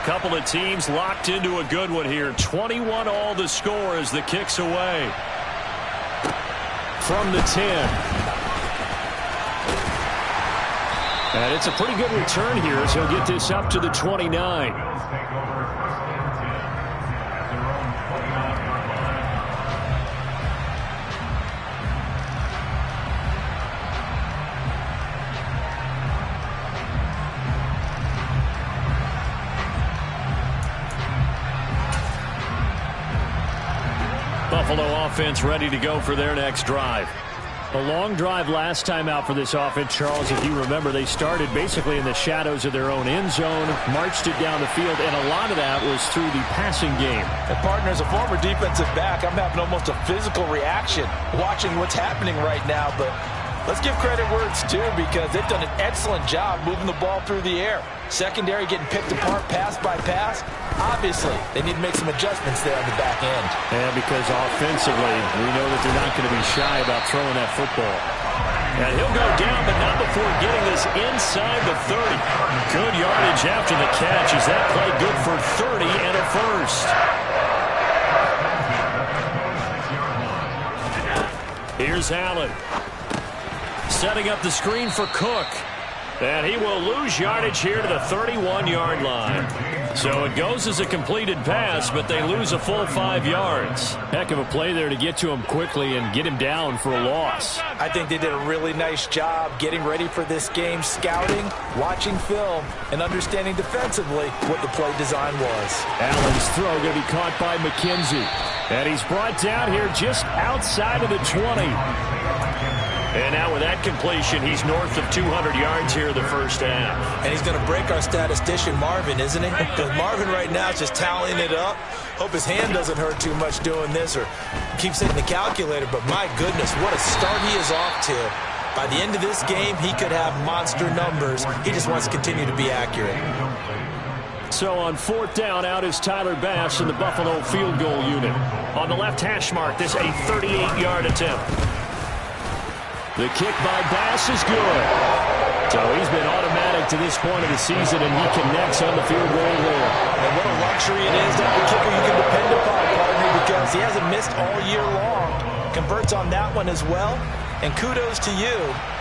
Couple of teams locked into a good one here. 21 all the score as the kick's away. From the 10. And it's a pretty good return here as he'll get this up to the 29. Buffalo offense ready to go for their next drive. A long drive last time out for this offense, Charles. If you remember, they started basically in the shadows of their own end zone, marched it down the field, and a lot of that was through the passing game. And partner, as a former defensive back, I'm having almost a physical reaction watching what's happening right now. But let's give credit where it's due, because they've done an excellent job moving the ball through the air. Secondary getting picked apart pass by pass. Obviously, they need to make some adjustments there on the back end. And because offensively, we know that they're not going to be shy about throwing that football. And he'll go down, but not before getting this inside the 30. Good yardage after the catch. Is that play good for 30 and a first? Here's Allen. Setting up the screen for Cook. And he will lose yardage here to the 31-yard line. So it goes as a completed pass, but they lose a full 5 yards. Heck of a play there to get to him quickly and get him down for a loss. I think they did a really nice job getting ready for this game, scouting, watching film, and understanding defensively what the play design was. Allen's throw going to be caught by McKenzie. And he's brought down here just outside of the 20. And now with that completion, he's north of 200 yards here in the first half. And he's going to break our statistician, Marvin, isn't he? Because Marvin right now is just tallying it up. Hope his hand doesn't hurt too much doing this or keeps hitting the calculator. But my goodness, what a start he is off to. By the end of this game, he could have monster numbers. He just wants to continue to be accurate. So on fourth down, out is Tyler Bass in the Buffalo field goal unit. On the left hash mark, this a 38-yard attempt. The kick by Bass is good. So he's been automatic to this point of the season, and he connects on the field goal there. And what a luxury it is to have a kicker you can depend upon, partner, because he hasn't missed all year long. Converts on that one as well. And kudos to you.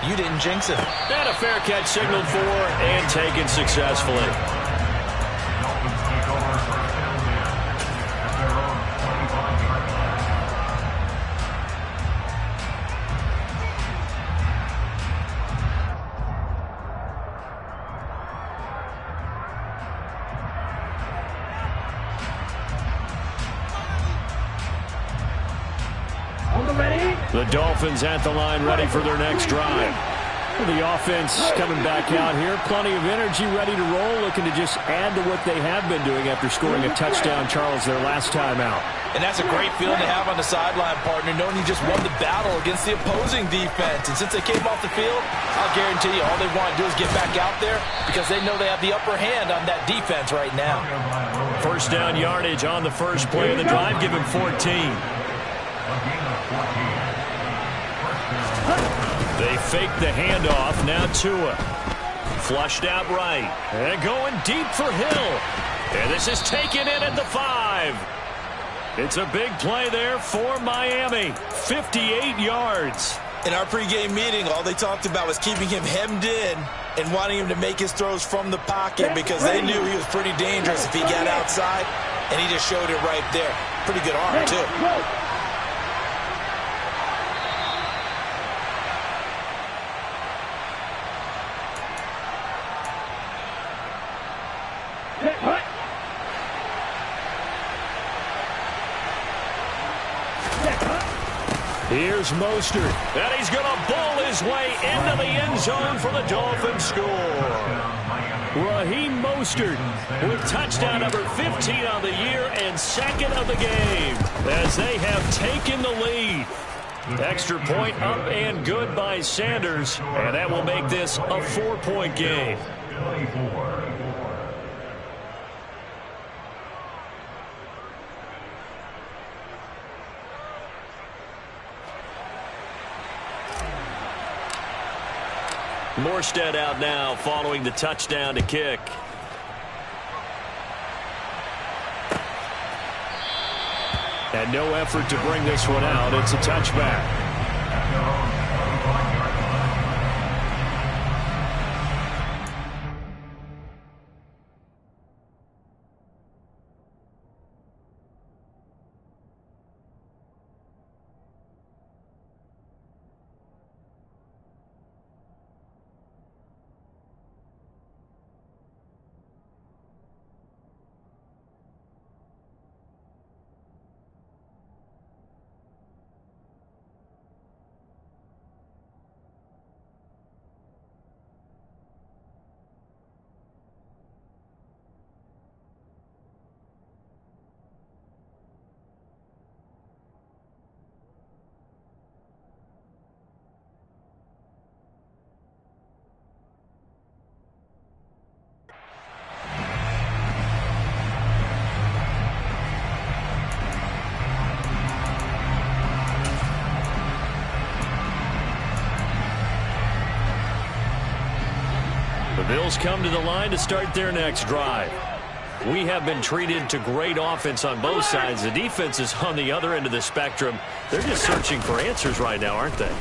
You didn't jinx him. And a fair catch signaled for and taken successfully. The Dolphins at the line ready for their next drive. The offense coming back out here. Plenty of energy, ready to roll, looking to just add to what they have been doing after scoring a touchdown, Charles, their last time out. And that's a great feeling to have on the sideline, partner, knowing you just won the battle against the opposing defense. And since they came off the field, I'll guarantee you all they want to do is get back out there because they know they have the upper hand on that defense right now. First down yardage on the first play of the drive, give him 14. They fake the handoff. Now Tua. Flushed out right. And going deep for Hill. And this is taken in at the 5. It's a big play there for Miami. 58 yards. In our pregame meeting, all they talked about was keeping him hemmed in and wanting him to make his throws from the pocket because they knew he was pretty dangerous if he got outside, and he just showed it right there. Pretty good arm, too. Here's Mostert. And he's going to bowl his way into the end zone for the Dolphins score. Raheem Mostert with touchdown number 15 on the year and second of the game as they have taken the lead. Extra point up and good by Sanders, and that will make this a 4-point game. Morstead out now following the touchdown to kick. And no effort to bring this one out. It's a touchback. The Bills come to the line to start their next drive. We have been treated to great offense on both sides. The defense is on the other end of the spectrum. They're just searching for answers right now, aren't they?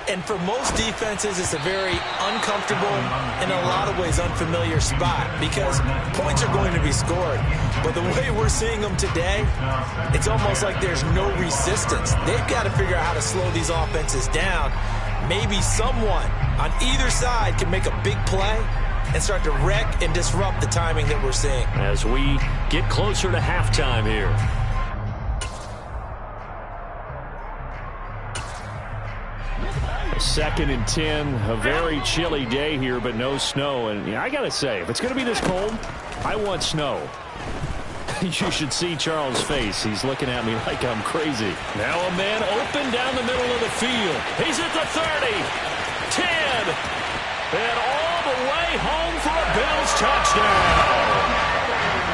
And for most defenses, it's a very uncomfortable, in a lot of ways, unfamiliar spot because points are going to be scored. But the way we're seeing them today, it's almost like there's no resistance. They've got to figure out how to slow these offenses down. Maybe someone on either side can make a big play and start to wreck and disrupt the timing that we're seeing. As we get closer to halftime here. Second and 10, a very chilly day here, but no snow. And I got to say, if it's going to be this cold, I want snow. You should see Charles' face. He's looking at me like I'm crazy. Now a man open down the middle of the field. He's at the 30, 10, and all the way home for a Bills touchdown.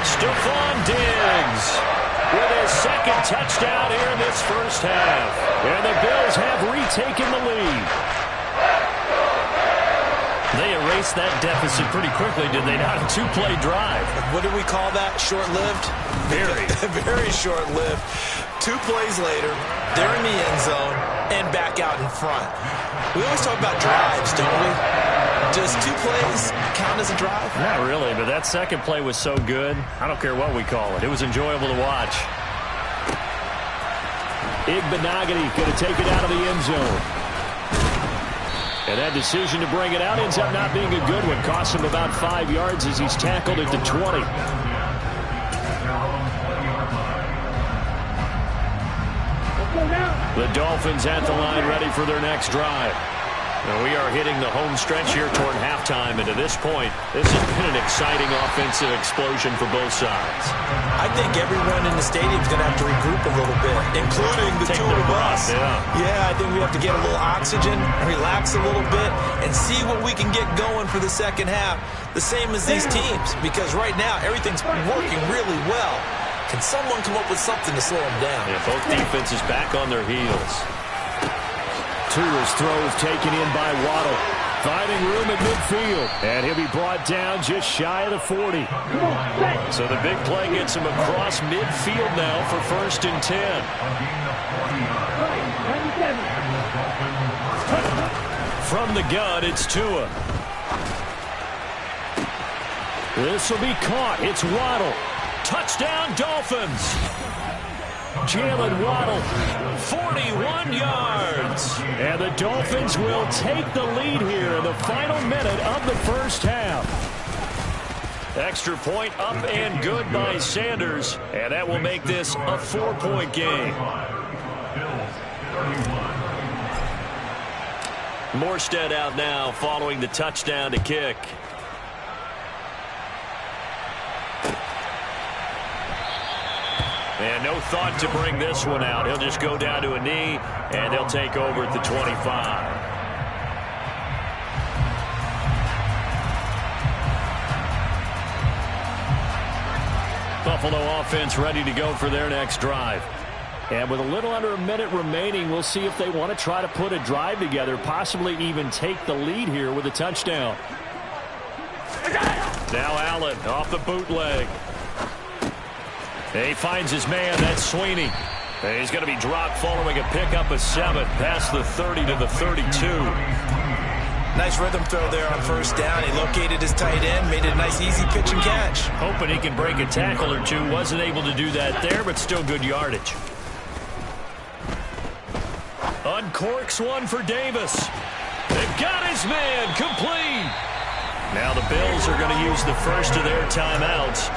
Stephon Diggs with his second touchdown here in this first half. And the Bills have retaken the lead. They erased that deficit pretty quickly, did they not? A two-play drive. What do we call that? Short-lived? Very. Very short-lived. 2 plays later, they're in the end zone and back out in front. We always talk about drives, don't we? Does 2 plays count as a drive? Not really, but that second play was so good. I don't care what we call it. It was enjoyable to watch. Igbenogany going to take it out of the end zone. And that decision to bring it out ends up not being a good one. Costs him about 5 yards as he's tackled at the 20. The Dolphins at the line ready for their next drive. And we are hitting the home stretch here toward halftime. And to this point, this has been an exciting offensive explosion for both sides. I think everyone in the stadium is going to have to regroup a little bit, including the two of us. Yeah, I think we have to get a little oxygen, relax a little bit, and see what we can get going for the second half. The same as these teams, because right now everything's working really well. Can someone come up with something to slow them down? Yeah, both defenses back on their heels. Tua's throw is taken in by Waddle. Finding room at midfield. And he'll be brought down just shy of the 40. So the big play gets him across midfield now for 1st and 10. From the gun, it's Tua. This will be caught. It's Waddle. Touchdown, Dolphins. Jalen Waddle, 41 yards. And the Dolphins will take the lead here in the final minute of the first half. Extra point up and good by Sanders. And that will make this a 4-point game. Morstead out now following the touchdown to kick. And no thought to bring this one out. He'll just go down to a knee, and they'll take over at the 25. Buffalo offense ready to go for their next drive. And with a little under a minute remaining, we'll see if they want to try to put a drive together, possibly even take the lead here with a touchdown. Now Allen off the bootleg. He finds his man. That's Sweeney. He's going to be dropped following a pickup of 7 past the 30 to the 32. Nice rhythm throw there on first down. He located his tight end, made it a nice easy pitch and catch. Hoping he can break a tackle or two. Wasn't able to do that there, but still good yardage. Uncorks one for Davis. They've got his man complete. Now the Bills are going to use the first of their timeouts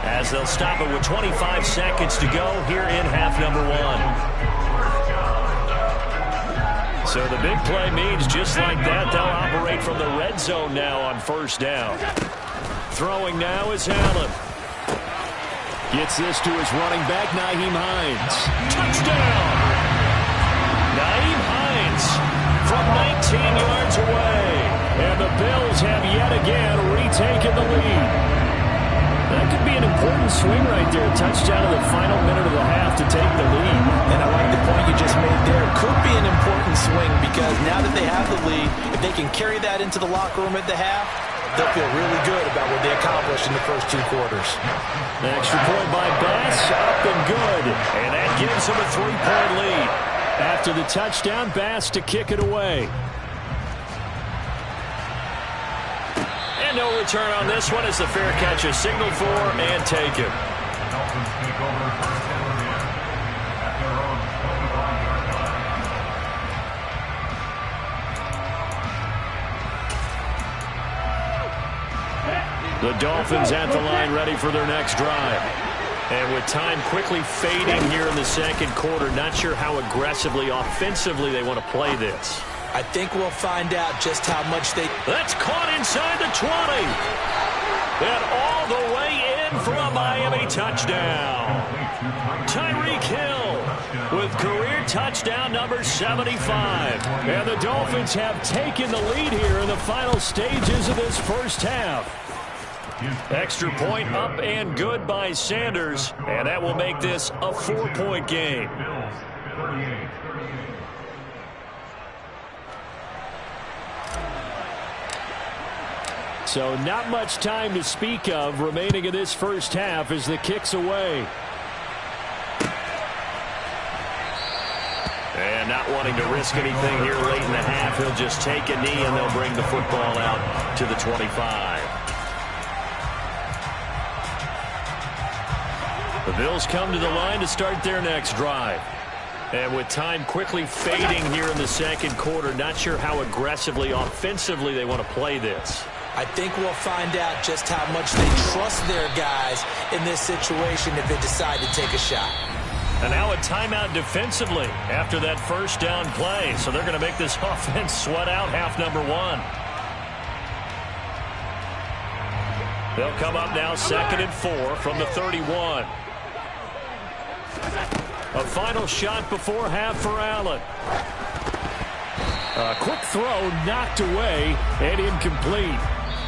as they'll stop it with 25 seconds to go here in half number 1. So the big play means just like that, they'll operate from the red zone now on first down. Throwing now is Allen. Gets this to his running back, Nyheim Hines. Touchdown! Nyheim Hines from 19 yards away. And the Bills have yet again retaken the lead. That could be an important swing right there. Touchdown in the final minute of the half to take the lead. And I like the point you just made there. Could be an important swing because now that they have the lead, if they can carry that into the locker room at the half, they'll feel really good about what they accomplished in the first 2 quarters. An extra point by Bass, up and good. And that gives them a 3-point lead. After the touchdown, Bass to kick it away. And no return on this one as the fair catch is signaled for and taken. The Dolphins at the line ready for their next drive. And with time quickly fading here in the second quarter, not sure how aggressively, offensively they want to play this. I think we'll find out just how much they... That's caught inside the 20. And all the way in for a Miami touchdown. Tyreek Hill with career touchdown number 75. And the Dolphins have taken the lead here in the final stages of this first half. Extra point up and good by Sanders. And that will make this a 4-point game. So not much time to speak of remaining in this first half as the kick's away. And not wanting to risk anything here late in the half, he'll just take a knee and they'll bring the football out to the 25. The Bills come to the line to start their next drive. And with time quickly fading here in the second quarter, not sure how aggressively, offensively they want to play this. I think we'll find out just how much they trust their guys in this situation if they decide to take a shot. And now a timeout defensively after that first down play. So they're going to make this offense sweat out half number 1. They'll come up now 2nd and 4 from the 31. A final shot before half for Allen. A quick throw knocked away and incomplete.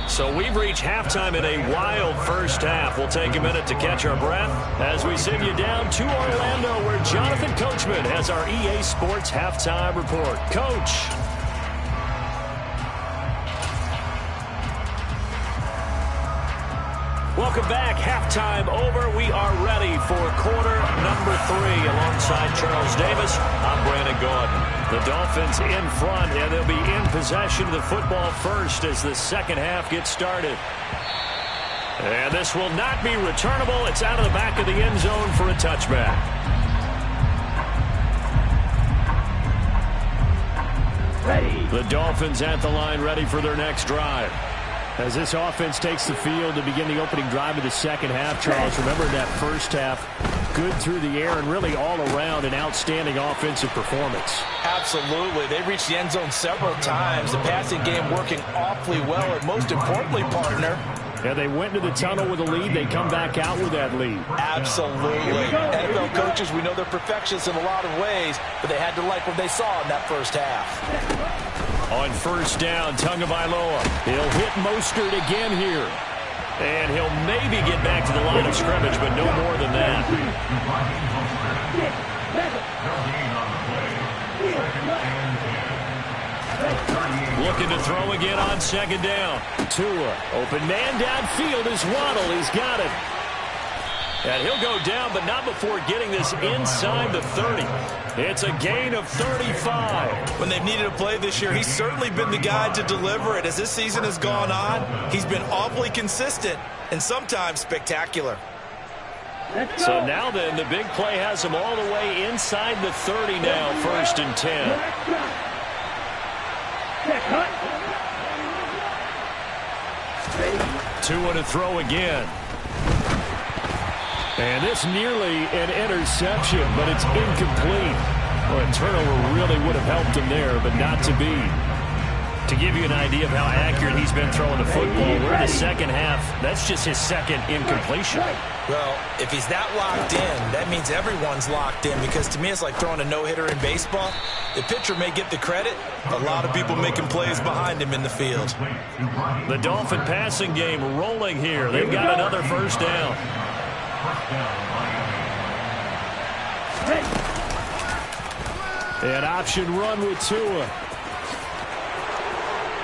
So we've reached halftime in a wild first half. We'll take a minute to catch our breath as we send you down to Orlando where Jonathan Coachman has our EA Sports halftime report. Coach. Welcome back. Halftime over. We are ready for quarter number 3. Alongside Charles Davis, I'm Brandon Gordon. The Dolphins in front, and they'll be in possession of the football first as the second half gets started. And this will not be returnable. It's out of the back of the end zone for a touchback. Ready. The Dolphins at the line ready for their next drive. As this offense takes the field to begin the opening drive of the second half, Charles, remember in that first half, good through the air and really all around an outstanding offensive performance. Absolutely. They reached the end zone several times. The passing game working awfully well, and most importantly, partner. Yeah, they went into the tunnel with a lead. They come back out with that lead. Absolutely. NFL coaches, we know they're perfectionists in a lot of ways, but they had to like what they saw in that first half. On first down, Tagovailoa. He'll hit Mostert again here. And he'll maybe get back to the line of scrimmage, but no more than that. Looking to throw again on second down. Tua, open man downfield is Waddle. He's got it. And he'll go down, but not before getting this inside the 30. It's a gain of 35. When they've needed a play this year, he's certainly been the guy to deliver it. As this season has gone on, he's been awfully consistent and sometimes spectacular. So now then, the big play has him all the way inside the 30 now, 1st and 10. Two and a throw again. And this nearly an interception, but it's incomplete. Well, a turnover really would have helped him there, but not to be. To give you an idea of how accurate he's been throwing the football, we're in the second half. That's just his second incompletion. Well, if he's that locked in, that means everyone's locked in, because to me it's like throwing a no-hitter in baseball. The pitcher may get the credit, a lot of people making plays behind him in the field. The Dolphin passing game rolling here. They've got another first down. An option run with Tua.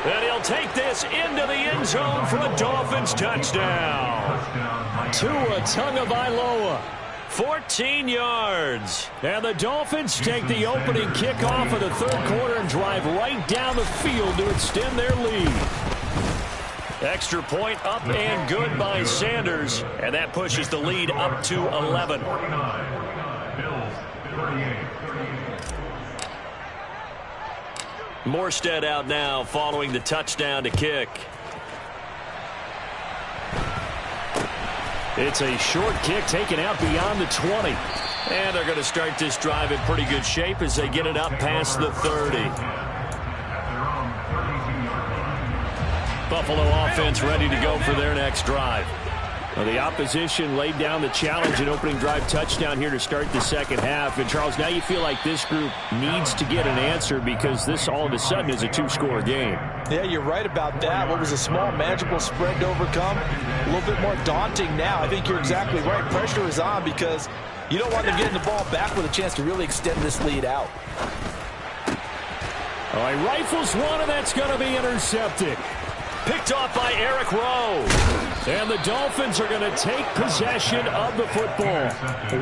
And he'll take this into the end zone for a Dolphins touchdown. Tua Tagovailoa, 14 yards. And the Dolphins take the opening kickoff of the third quarter and drive right down the field to extend their lead. Extra point up and good by Sanders. And that pushes the lead up to 11. Morstead out now following the touchdown to kick. It's a short kick taken out beyond the 20. And they're going to start this drive in pretty good shape as they get it up past the 30. Buffalo offense ready to go for their next drive. Well, the opposition laid down the challenge and opening drive touchdown here to start the second half. And, Charles, now you feel like this group needs to get an answer because this all of a sudden is a two-score game. Yeah, you're right about that. What was a small, manageable spread to overcome, a little bit more daunting now. I think you're exactly right. Pressure is on because you don't want them getting the ball back with a chance to really extend this lead out. All right, rifles one, and that's going to be intercepted. Picked off by Eric Rowe. And the Dolphins are going to take possession of the football.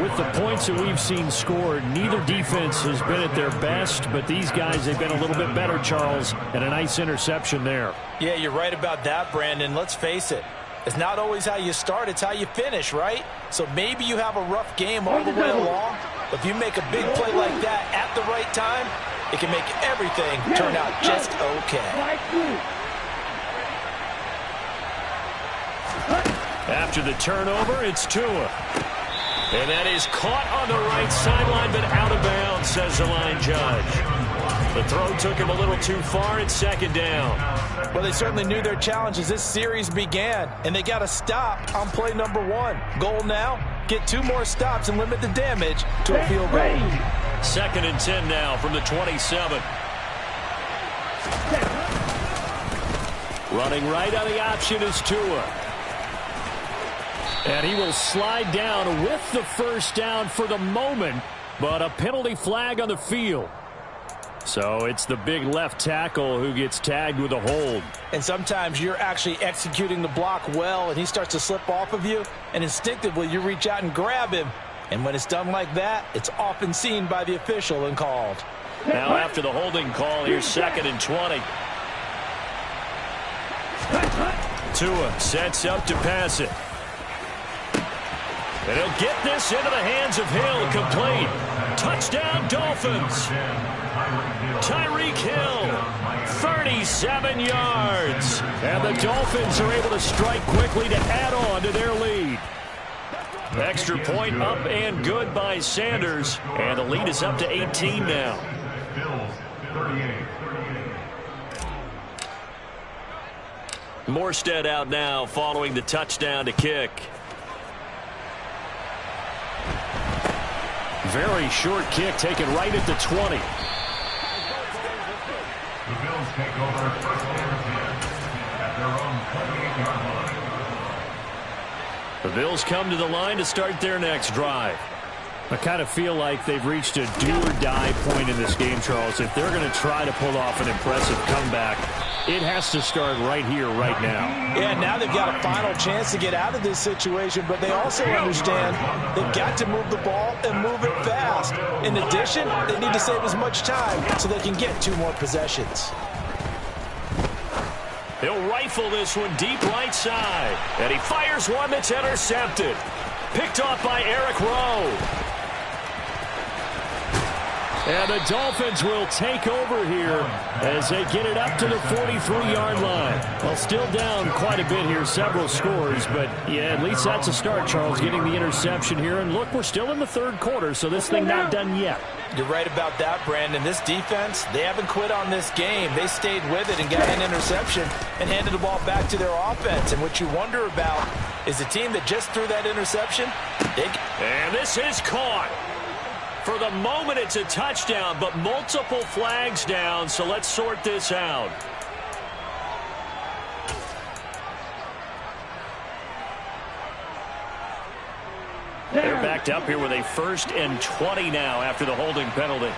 With the points that we've seen scored, neither defense has been at their best, but these guys, they've been a little bit better, Charles, and a nice interception there. Yeah, you're right about that, Brandon. Let's face it. It's not always how you start, it's how you finish, right? So maybe you have a rough game all the way along, but if you make a big play like that at the right time, it can make everything turn out just okay. After the turnover, it's Tua. And that is caught on the right sideline, but out of bounds, says the line judge. The throw took him a little too far. It's second down. Well, they certainly knew their challenge as this series began, and they got to stop on play number 1. Goal now, get 2 more stops and limit the damage to a field goal. 2nd and 10 now from the 27. Running right on the option is Tua. And he will slide down with the first down for the moment, but a penalty flag on the field. So it's the big left tackle who gets tagged with a hold. And sometimes you're actually executing the block well, and he starts to slip off of you, and instinctively you reach out and grab him. And when it's done like that, it's often seen by the official and called. Now after the holding call, here's 2nd and 20. Tua sets up to pass it. And he'll get this into the hands of Hill, complete. Touchdown, Dolphins. Tyreek Hill, 37 yards. And the Dolphins are able to strike quickly to add on to their lead. Extra point up and good by Sanders. And the lead is up to 18 now. Morstead out now following the touchdown to kick. Very short kick taken right at the 20. The Bills take over first and 10 at their own 28-yard line. The Bills come to the line to start their next drive. I kind of feel like they've reached a do-or-die point in this game, Charles. If they're going to try to pull off an impressive comeback, It has to start right here, right now. Yeah, now they've got a final chance to get out of this situation, but they also understand they've got to move the ball and move it fast. In addition, they need to save as much time so they can get 2 more possessions. He'll rifle this one deep right side. And he fires one that's intercepted. Picked off by Eric Rowe. And the Dolphins will take over here as they get it up to the 43-yard line. Well, still down quite a bit here, several scores, but yeah, at least that's a start, Charles, getting the interception here. And look, we're still in the 3rd quarter, so this thing not done yet. You're right about that, Brandon. This defense, they haven't quit on this game. They stayed with it and got an interception and handed the ball back to their offense. And what you wonder about is the team that just threw that interception. And this is caught. For the moment, it's a touchdown, but multiple flags down, so let's sort this out. They're backed up here with a 1st and 20 now after the holding penalty.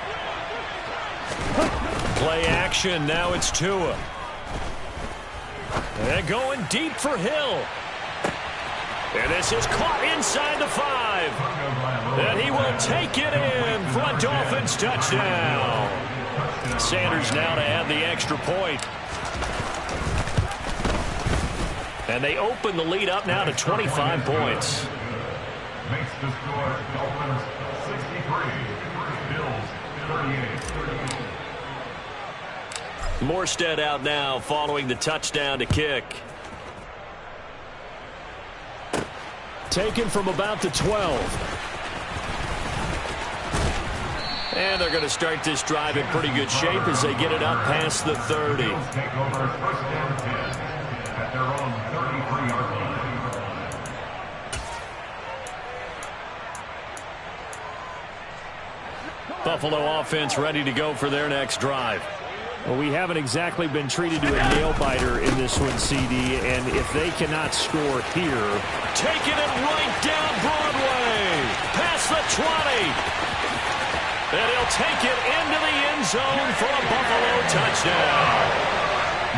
Play action. Now it's Tua. And going deep for Hill. And this is caught inside the 5. And he will take it in for a Dolphins touchdown. Sanders now to add the extra point. And they open the lead up now to 25 points. Makes the score Dolphins 63, Bills 38. Morstead out now following the touchdown to kick. Taken from about the 12. And they're going to start this drive in pretty good shape as they get it up past the 30. Take over 1st and 10 at their own 33-yard line. Buffalo offense ready to go for their next drive. Well, we haven't exactly been treated to a nail-biter in this one, CD, and if they cannot score here. Taking it right down Broadway, past the 20. And he'll take it into the end zone for a Buffalo touchdown.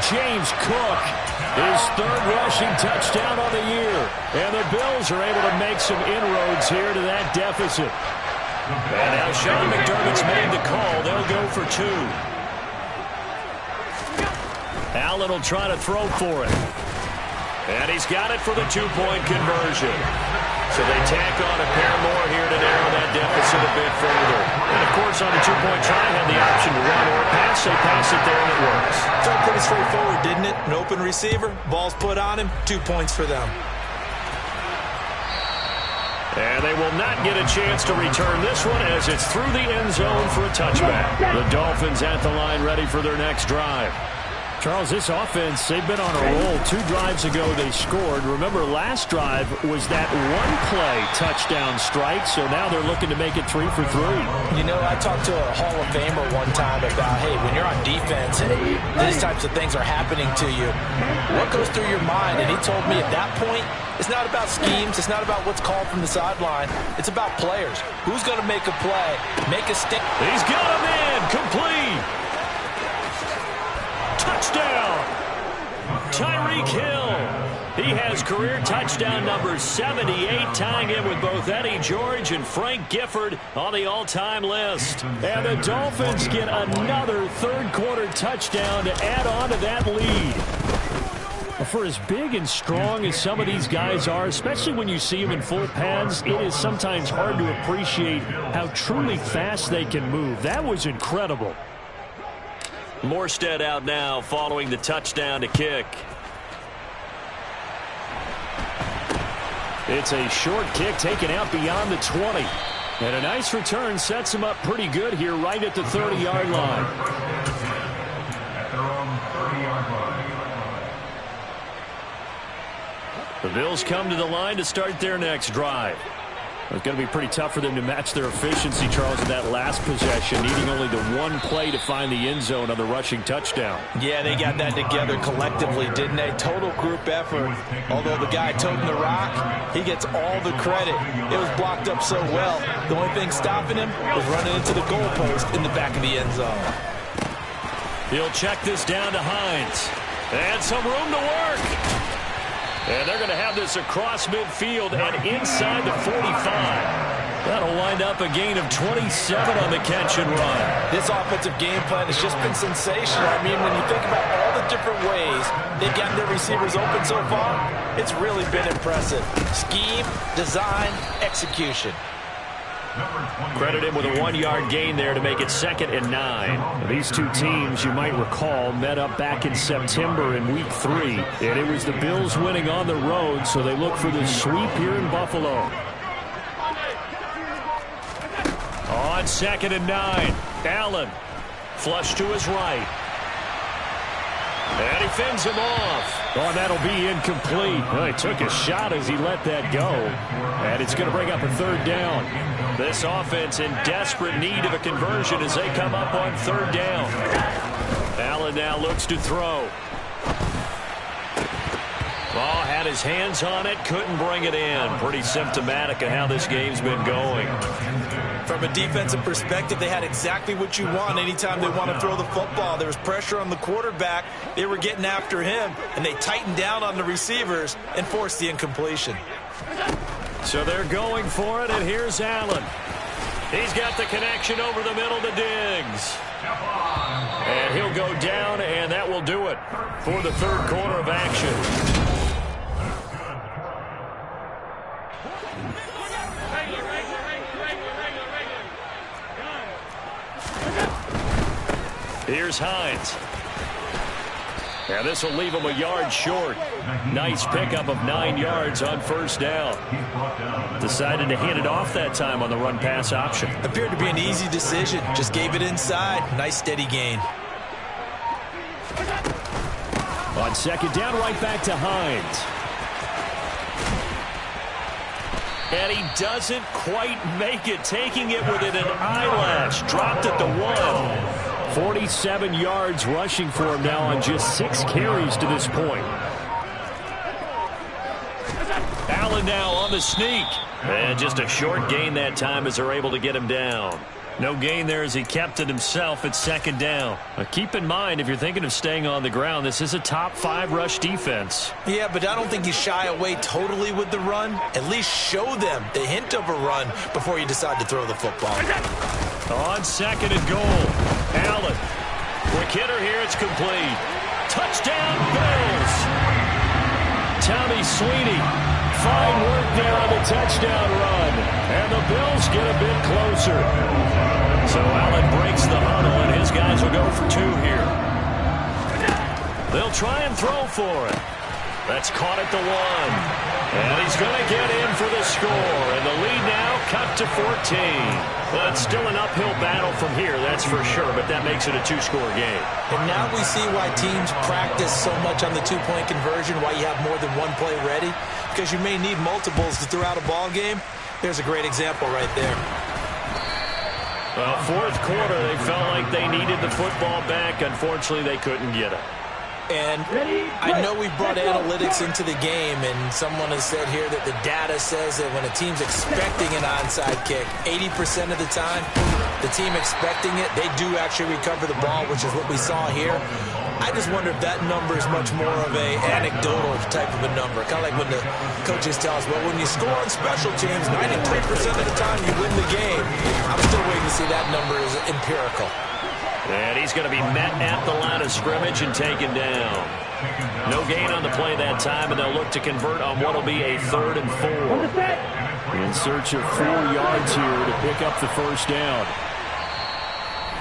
James Cook, his 3rd rushing touchdown of the year. And the Bills are able to make some inroads here to that deficit. And now Sean McDermott's made the call. They'll go for 2. Allen will try to throw for it. And he's got it for the 2-point conversion. So they tack on a pair more here to narrow that deficit a bit further. And, of course, on the 2-point try, had the option to run or pass. They pass it there, and it works. It's all pretty straightforward, didn't it? An open receiver, ball's put on him, 2 points for them. And they will not get a chance to return this one as it's through the end zone for a touchback. The Dolphins at the line ready for their next drive. Charles, this offense, they've been on a roll. 2 drives ago they scored. Remember, last drive was that 1-play touchdown strike, so now they're looking to make it 3 for 3. You know, I talked to a Hall of Famer one time about, hey, when you're on defense and these types of things are happening to you, what goes through your mind? And he told me at that point, it's not about schemes. It's not about what's called from the sideline. It's about players. Who's going to make a play, make a stick. He's got him in. Complete. Touchdown. Tyreek Hill. He has career touchdown number 78, tying him with both Eddie George and Frank Gifford on the all-time list. And the Dolphins get another 3rd-quarter touchdown to add on to that lead. For as big and strong as some of these guys are, especially when you see them in full pads, it is sometimes hard to appreciate how truly fast they can move. That was incredible. Morstead out now following the touchdown to kick. It's a short kick taken out beyond the 20. And a nice return sets him up pretty good here right at the 30-yard line. At their own 30-yard line. The Bills come to the line to start their next drive. It's going to be pretty tough for them to match their efficiency, Charles, in that last possession, needing only the 1 play to find the end zone on the rushing touchdown. Yeah, they got that together collectively, didn't they? Total group effort. Although the guy toting the rock, he gets all the credit. It was blocked up so well. The only thing stopping him was running into the goalpost in the back of the end zone. He'll check this down to Hines. And some room to work. And they're going to have this across midfield and inside the 45. That'll wind up a gain of 27 on the catch and run. This offensive game plan has just been sensational. I mean, when you think about all the different ways they've gotten their receivers open so far, it's really been impressive. Scheme, design, execution. Credit him with a 1-yard gain there to make it 2nd and 9. These two teams, you might recall, met up back in September in Week 3. And it was the Bills winning on the road, so they look for the sweep here in Buffalo. On 2nd and 9, Allen. Flush to his right. And he fends him off. Oh, that'll be incomplete. Well, he took a shot as he let that go. And it's going to bring up a 3rd down. This offense in desperate need of a conversion as they come up on 3rd down. Allen now looks to throw. Ball had his hands on it, couldn't bring it in. Pretty symptomatic of how this game's been going. From a defensive perspective, they had exactly what you want anytime they want to throw the football. There was pressure on the quarterback. They were getting after him, and they tightened down on the receivers and forced the incompletion. So they're going for it, and here's Allen. He's got the connection over the middle to Diggs. And he'll go down, and that will do it for the 3rd quarter of action. Here's Hines. Now this will leave him a yard short. Nice pickup of 9 yards on 1st down. Decided to hand it off that time on the run-pass option. Appeared to be an easy decision. Just gave it inside. Nice steady gain. On 2nd down, right back to Hines. And he doesn't quite make it, taking it within an eyelash. Dropped at the 1. 47 yards rushing for him now on just 6 carries to this point. Allen now on the sneak. And just a short gain that time as they're able to get him down. No gain there as he kept it himself at 2nd down. Keep in mind, if you're thinking of staying on the ground, this is a top 5 rush defense. Yeah, but I don't think you shy away totally with the run. At least show them the hint of a run before you decide to throw the football. On 2nd and goal. Allen. Quick hitter here. It's complete. Touchdown, Bills. Tommy Sweeney. Fine work there on the touchdown run. And the Bills get a bit closer. So Allen breaks the huddle, and his guys will go for 2 here. They'll try and throw for it. That's caught at the 1. And he's going to get in for the score. And the lead now cut to 14. But it's still an uphill battle from here, that's for sure. But that makes it a 2-score game. And now we see why teams practice so much on the 2-point conversion, why you have more than one play ready. Because you may need multiples to throw out a ball game. There's a great example right there. Well, 4th quarter, they felt like they needed the football back. Unfortunately, they couldn't get it. And I know we brought analytics into the game, and someone has said here that the data says that when a team's expecting an onside kick, 80% of the time, the team expecting it, they do actually recover the ball, which is what we saw here. I just wonder if that number is much more of a anecdotal type of a number. Kind of like when the coaches tell us, well, when you score on special teams, 93% of the time you win the game. I'm still waiting to see that number is empirical. And he's going to be met at the line of scrimmage and taken down. No gain on the play that time, and they'll look to convert on what will be a 3rd and 4. In search of 4 yards here to pick up the 1st down.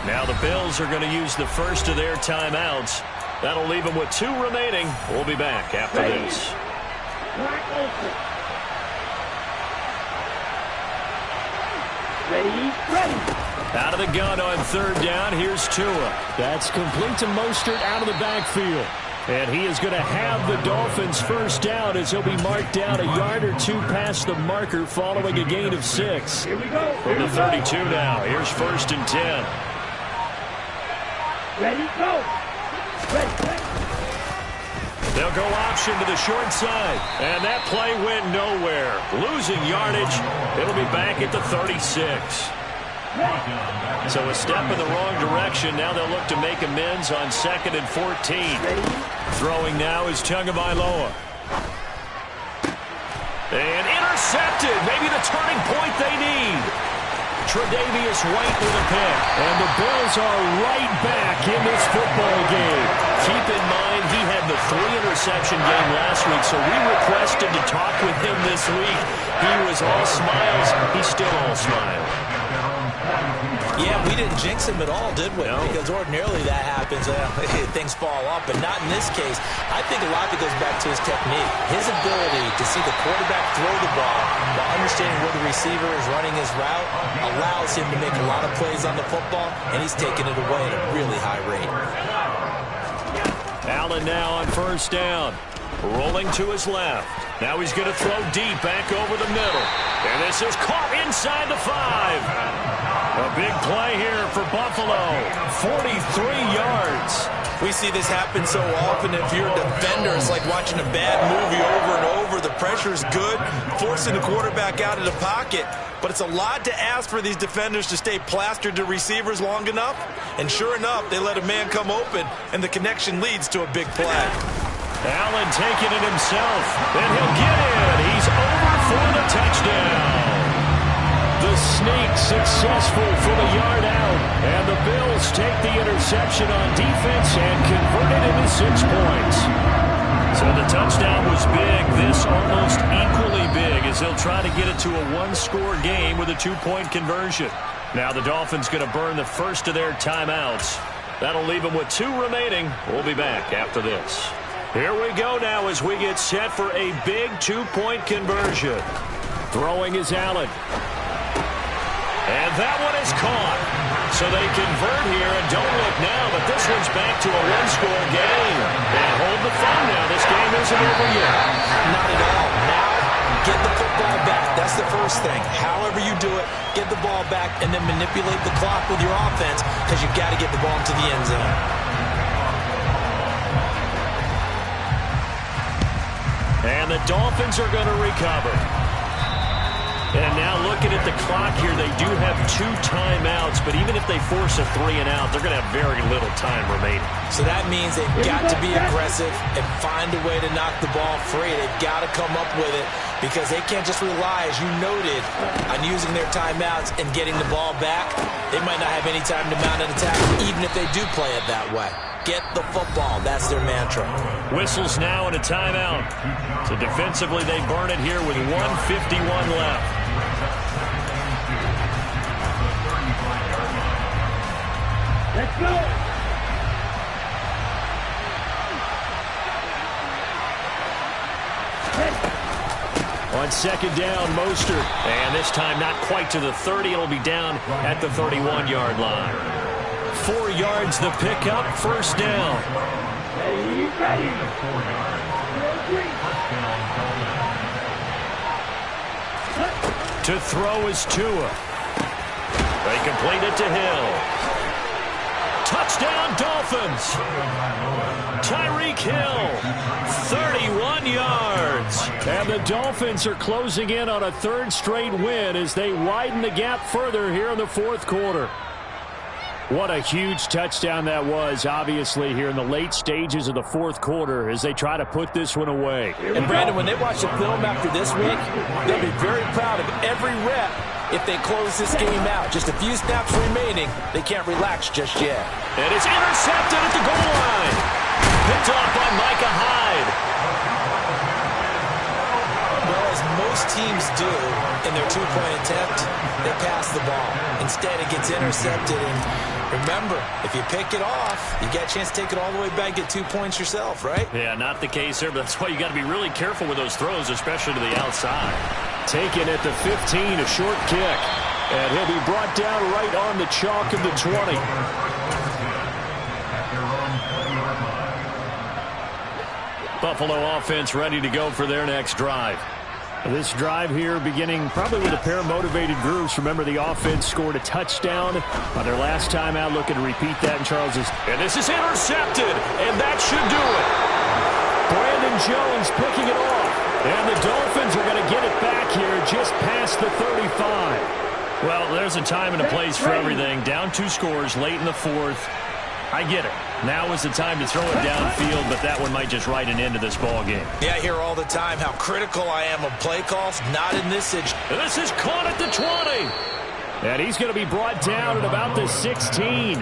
Now the Bills are going to use the first of their timeouts. That'll leave them with 2 remaining. We'll be back after this. Ready. Out of the gun on 3rd down. Here's Tua. That's complete to Mostert out of the backfield. And he is going to have the Dolphins' 1st down as he'll be marked down a yard or 2 past the marker following a gain of 6. Here we go. From the 32 now. Here's 1st and 10. Ready, go. Ready. They'll go option to the short side. And that play went nowhere. Losing yardage. It'll be back at the 36. So a step in the wrong direction. Now they'll look to make amends on 2nd and 14. Throwing now is Tagovailoa. And intercepted. Maybe the turning point they need. Tre'Davious White with a pick. And the Bills are right back in this football game. Keep in mind, he had the 3-interception game last week, so we requested to talk with him this week. He was all smiles. He's still all smiles. Yeah, we didn't jinx him at all, did we? No. Because ordinarily that happens. Things fall off, but not in this case. I think a lot of it goes back to his technique. His ability to see the quarterback throw the ball while understanding where the receiver is running his route allows him to make a lot of plays on the football, and he's taking it away at a really high rate. Allen now on 1st down. Rolling to his left. Now he's going to throw deep back over the middle. And this is caught inside the 5. A big play here for Buffalo. 43 yards. We see this happen so often. If you're a defender, it's like watching a bad movie over and over. The pressure is good, forcing the quarterback out of the pocket. But it's a lot to ask for these defenders to stay plastered to receivers long enough. And sure enough, they let a man come open, and the connection leads to a big play. Allen taking it himself. And he'll get in. He's over for the touchdown. The sneak successful for the yard out. And the Bills take the interception on defense and convert it into 6 points. So the touchdown was big. This almost equally big as they'll try to get it to a 1-score game with a 2-point conversion. Now the Dolphins going to burn the first of their timeouts. That'll leave them with 2 remaining. We'll be back after this. Here we go now as we get set for a big 2-point conversion. Throwing is Allen. And that one is caught. So they convert here, and don't look now, but this one's back to a 1-score game. And hold the phone now. This game isn't over yet. Not at all. Now, get the football back. That's the first thing. However you do it, get the ball back and then manipulate the clock with your offense because you've got to get the ball into the end zone. And the Dolphins are going to recover. And now looking at the clock here, they do have 2 timeouts, but even if they force a 3-and-out, they're going to have very little time remaining. So that means they've got to be aggressive and find a way to knock the ball free. They've got to come up with it because they can't just rely, as you noted, on using their timeouts and getting the ball back. They might not have any time to mount an attack, even if they do play it that way. Get the football. That's their mantra. Whistles now and a timeout. So defensively, they burn it here with 1:51 left. Let's go! On 2nd down, Mostert. And this time not quite to the 30. It'll be down at the 31-yard line. 4 yards the pickup, 1st down. Ready. To throw is Tua. They complete it to Hill. Touchdown, Dolphins. Tyreek Hill, 31 yards. And the Dolphins are closing in on a 3rd straight win as they widen the gap further here in the 4th quarter. What a huge touchdown that was, obviously, here in the late stages of the 4th quarter as they try to put this one away. And, Brandon, when they watch the film after this week, they'll be very proud of every rep if they close this game out. Just a few snaps remaining. They can't relax just yet. And it's intercepted at the goal line. Picked off by Micah Hyde. Well, as most teams do in their 2-point attempt, they pass the ball. Instead, it gets intercepted. And remember, if you pick it off, you get a chance to take it all the way back, get 2 points yourself, right? Yeah, not the case there, but that's why you got to be really careful with those throws, especially to the outside. Taken at the 15, a short kick. And he'll be brought down right on the chalk of the 20. Buffalo offense ready to go for their next drive. This drive here beginning probably with a pair of motivated groups. Remember, the offense scored a touchdown on their last time out. Looking to repeat that in Charles's. And this is intercepted, and that should do it. Brandon Jones picking it off. And the Dolphins are going to get it back here just past the 35. Well, there's a time and a place for everything. Down 2 scores late in the fourth. I get it. Now is the time to throw it downfield, but that one might just write an end to this ball game. Yeah, I hear all the time how critical I am of play calls. Not in this situation. This is caught at the 20. And he's going to be brought down at about the 16.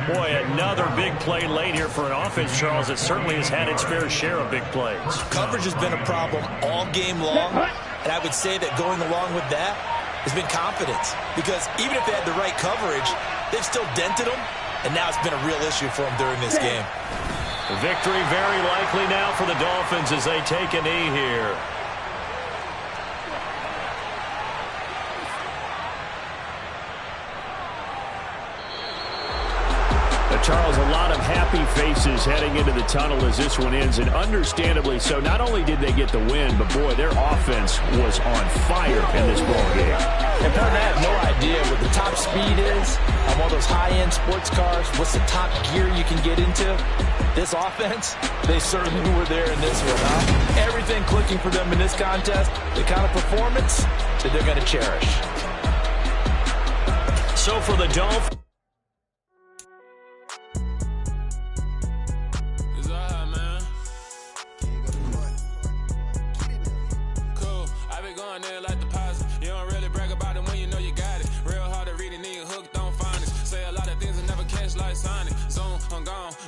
Boy, another big play late here for an offense, Charles, that certainly has had its fair share of big plays. Coverage has been a problem all game long, and I would say that going along with that has been confidence. Because even if they had the right coverage, they've still dented them, and now it's been a real issue for them during this game. The victory very likely now for the Dolphins as they take a knee here. Charles, a lot of happy faces heading into the tunnel as this one ends, and understandably so. Not only did they get the win, but, boy, their offense was on fire in this ballgame. And, Peyton, I have no idea what the top speed is on one of those high-end sports cars. What's the top gear you can get into? This offense, they certainly were there in this one, huh? Everything clicking for them in this contest, the kind of performance that they're going to cherish. So for the Dolphins,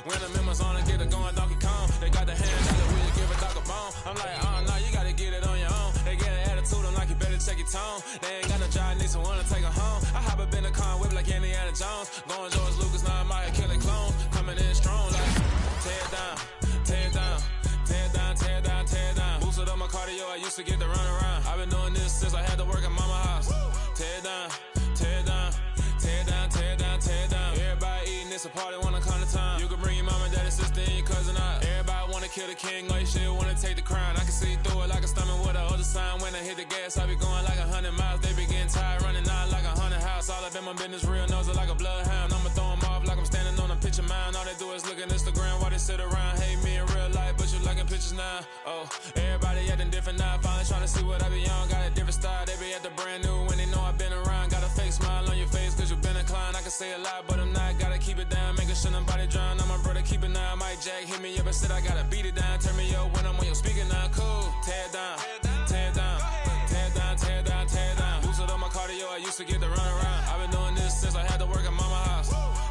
when the members on and get it going Donkey Kong. They got the hand out of will you give a dog a bone. I'm like, oh no, you gotta get it on your own. They get an attitude, I'm like, you better check your tone. They ain't got no job, need someone to take her home. I hop up in the car, whip like Indiana Jones. Going George Lucas, now I'm out here killing clones. Coming in strong like, tear it down, tear it down, tear it down, tear it down, tear it down. Boosted up my cardio, I used to get to run around. I've been doing this since I had to work at mama house. Tear it down, tear it down, tear it down, tear it down, tear it down. Everybody eating, it's a party, wanna come to time. You can bring your mama, daddy, sister, and your cousin out. Everybody wanna kill the king, like shit, wanna take the crown. I can see through it like a stomach with a other sign. When I hit the gas, I be going like 100 miles. They be getting tired, running out like 100 house. All up in my business, real nose like a bloodhound. I'ma throw them off like I'm standing on a picture mound. All they do is look at Instagram while they sit around. Hate me in real life, but you liking pictures now. Oh, everybody acting different now. Finally trying to see what I be on. Got a different style, they be at the brand new when they know I've been around. Got a fake smile on your face cause you been inclined. I can say a lot, but I'm not. Gotta keep it down, making sure nobody drown. I'm my brother, keep it now. Mike Jack hit me up and said I gotta beat it down. Turn me up when I'm on your speaker now. Cool, tear it down, tear it down, tear it down, tear it down, tear it down. Boosted up my cardio, I used to get to run around. I've been doing this since I had to work at mama house.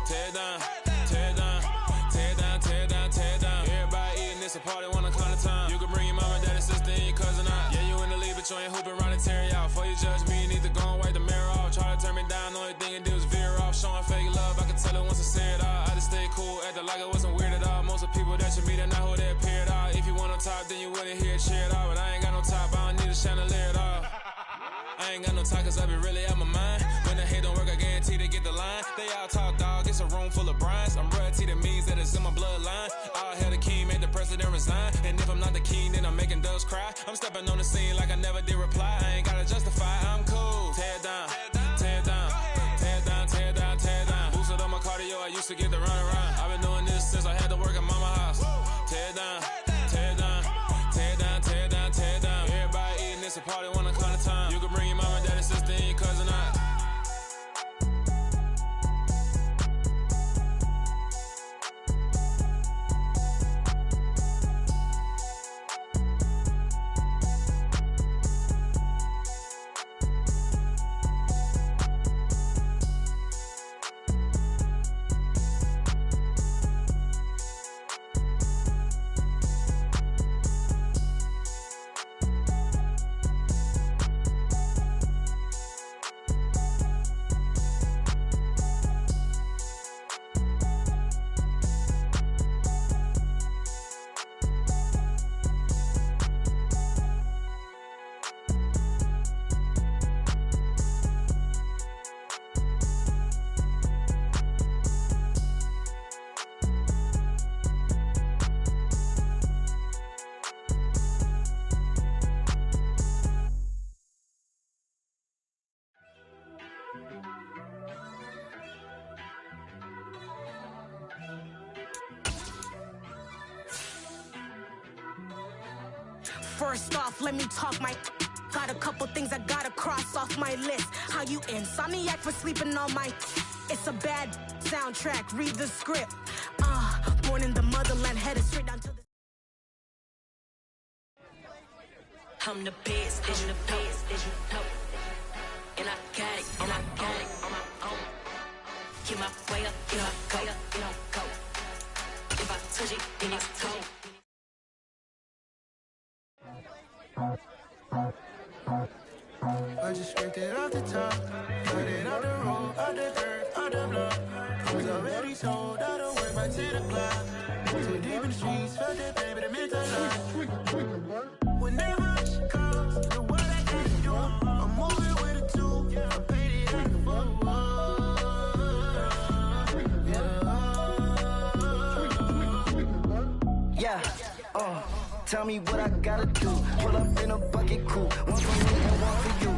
Tear it down, tear it down, tear it down, tear it down, tear it down. Everybody eating, it's a party, wanna come to time. You can bring your mama, daddy, sister, and your cousin out. Yeah, you in the league, but you ain't hooping around and tear you out. Before you judge me, you need to go and wipe the mirror off. Try to turn me down, only thing you do is veer off. Showing fake love, I can tell it once I say it all. I just stay cool, acting like it wasn't weird at all. Most of the people that you meet are not who they appear at all. If you want on top, then you wouldn't hear it cheer at all. But I ain't got no top, I don't need a chandelier at all. I ain't got no talk cause I be really out my mind. When the hate don't work, I guarantee they get the line. They all talk dog, it's a room full of brinds. I'm royalty, that means that it's in my bloodline. All hell the king, made the president resign. And if I'm not the king, then I'm making doves cry. I'm stepping on the scene like I never did reply. I ain't gotta justify, I'm cool. Tear it down, tear it down, tear it down, tear it down, tear it down. Boosted up my cardio, I used to get to run around. I've been doing this since I had to work at mama house. Tear it down, tear it down, tear it down, tear it down, tear it down. Everybody eating, it's a party, wanna come to time. You can bring your mama, daddy, sister, and your cousin out. First off, let me talk my Got a couple things I gotta cross off my list. How you insomniac for sleeping on my... It's a bad soundtrack, read the script. Born in the motherland, headed straight down to the... I'm the best, I'm the best, and I got it, on my own. Get my way up, get my way up, get on go. If I touch it, then it's cold. I just scraped it off the top, cut it out the road, out the dirt, out the block. I was already sold, I don't work by 10 o'clock. Too deep in the streets, felt that baby, the mental lie. Whenever she calls, the what I gotta do, I'm moving with a two, I paid it out the phone. Yeah, tell me what I gotta do. Pull up in a bucket coupe, one for me and one for you.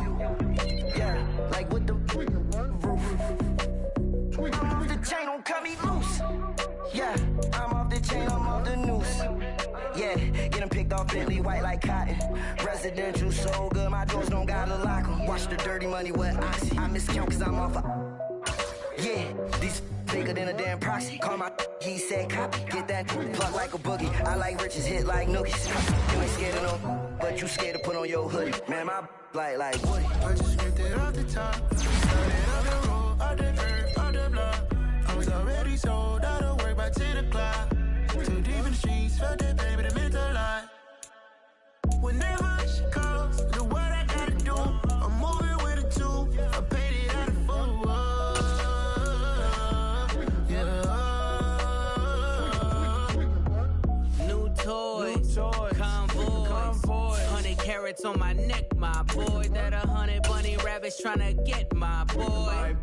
Yeah, like with the roof. I'm off the chain, don't cut me loose. Yeah, I'm off the chain, I'm off the noose. Yeah, getting picked off Bentley, white like cotton. Residential so good, my doors don't gotta lock 'em. Watch the dirty money with oxy. I miscount cause I'm off a... Yeah, these bigger than a damn proxy. Call my he said copy. Get that plug like a boogie. I like riches, hit like nookies. You ain't scared of no, but you scared to put on your hoodie. Man, my like Woody. I just scraped it off the top. Started on the road, out the dirt, out the block. I was already sold, out of work by 10 o'clock. Too deep in the streets, felt that baby, the mental lie. Whenever she calls, the what I gotta do, I'm moving with a two. I paid it out of phone. New toys, convoys, 100 carats on my neck, my boy. That 100 bunny rabbits tryna get my boy.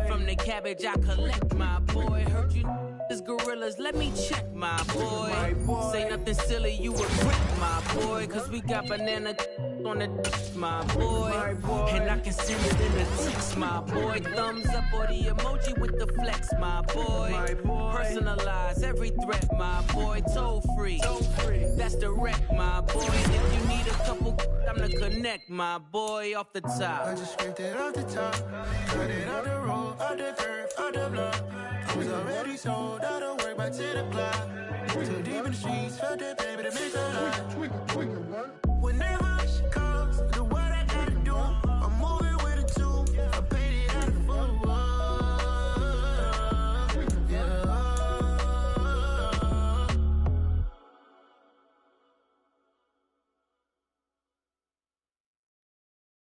From the cabbage I collect, my boy. Heard you is gorillas, let me check, my boy. Say nothing silly, you a brick, my boy. Cause we got banana on the my boy. And I can send it in the text, my boy. Thumbs up or the emoji with the flex, my boy. Personalize every threat, my boy. Toll free, that's the wreck, my boy. And if you need a couple, I'm the connect, my boy. Off the top, I just scraped it off the top, cut it out the road, out the dirt, out the block. I was already sold, out of work by 10 o'clock. Too deep in the streets, felt that baby, the mental lie. Whenever she calls, the what I gotta do, I'm moving with a two. I paid it out of phone.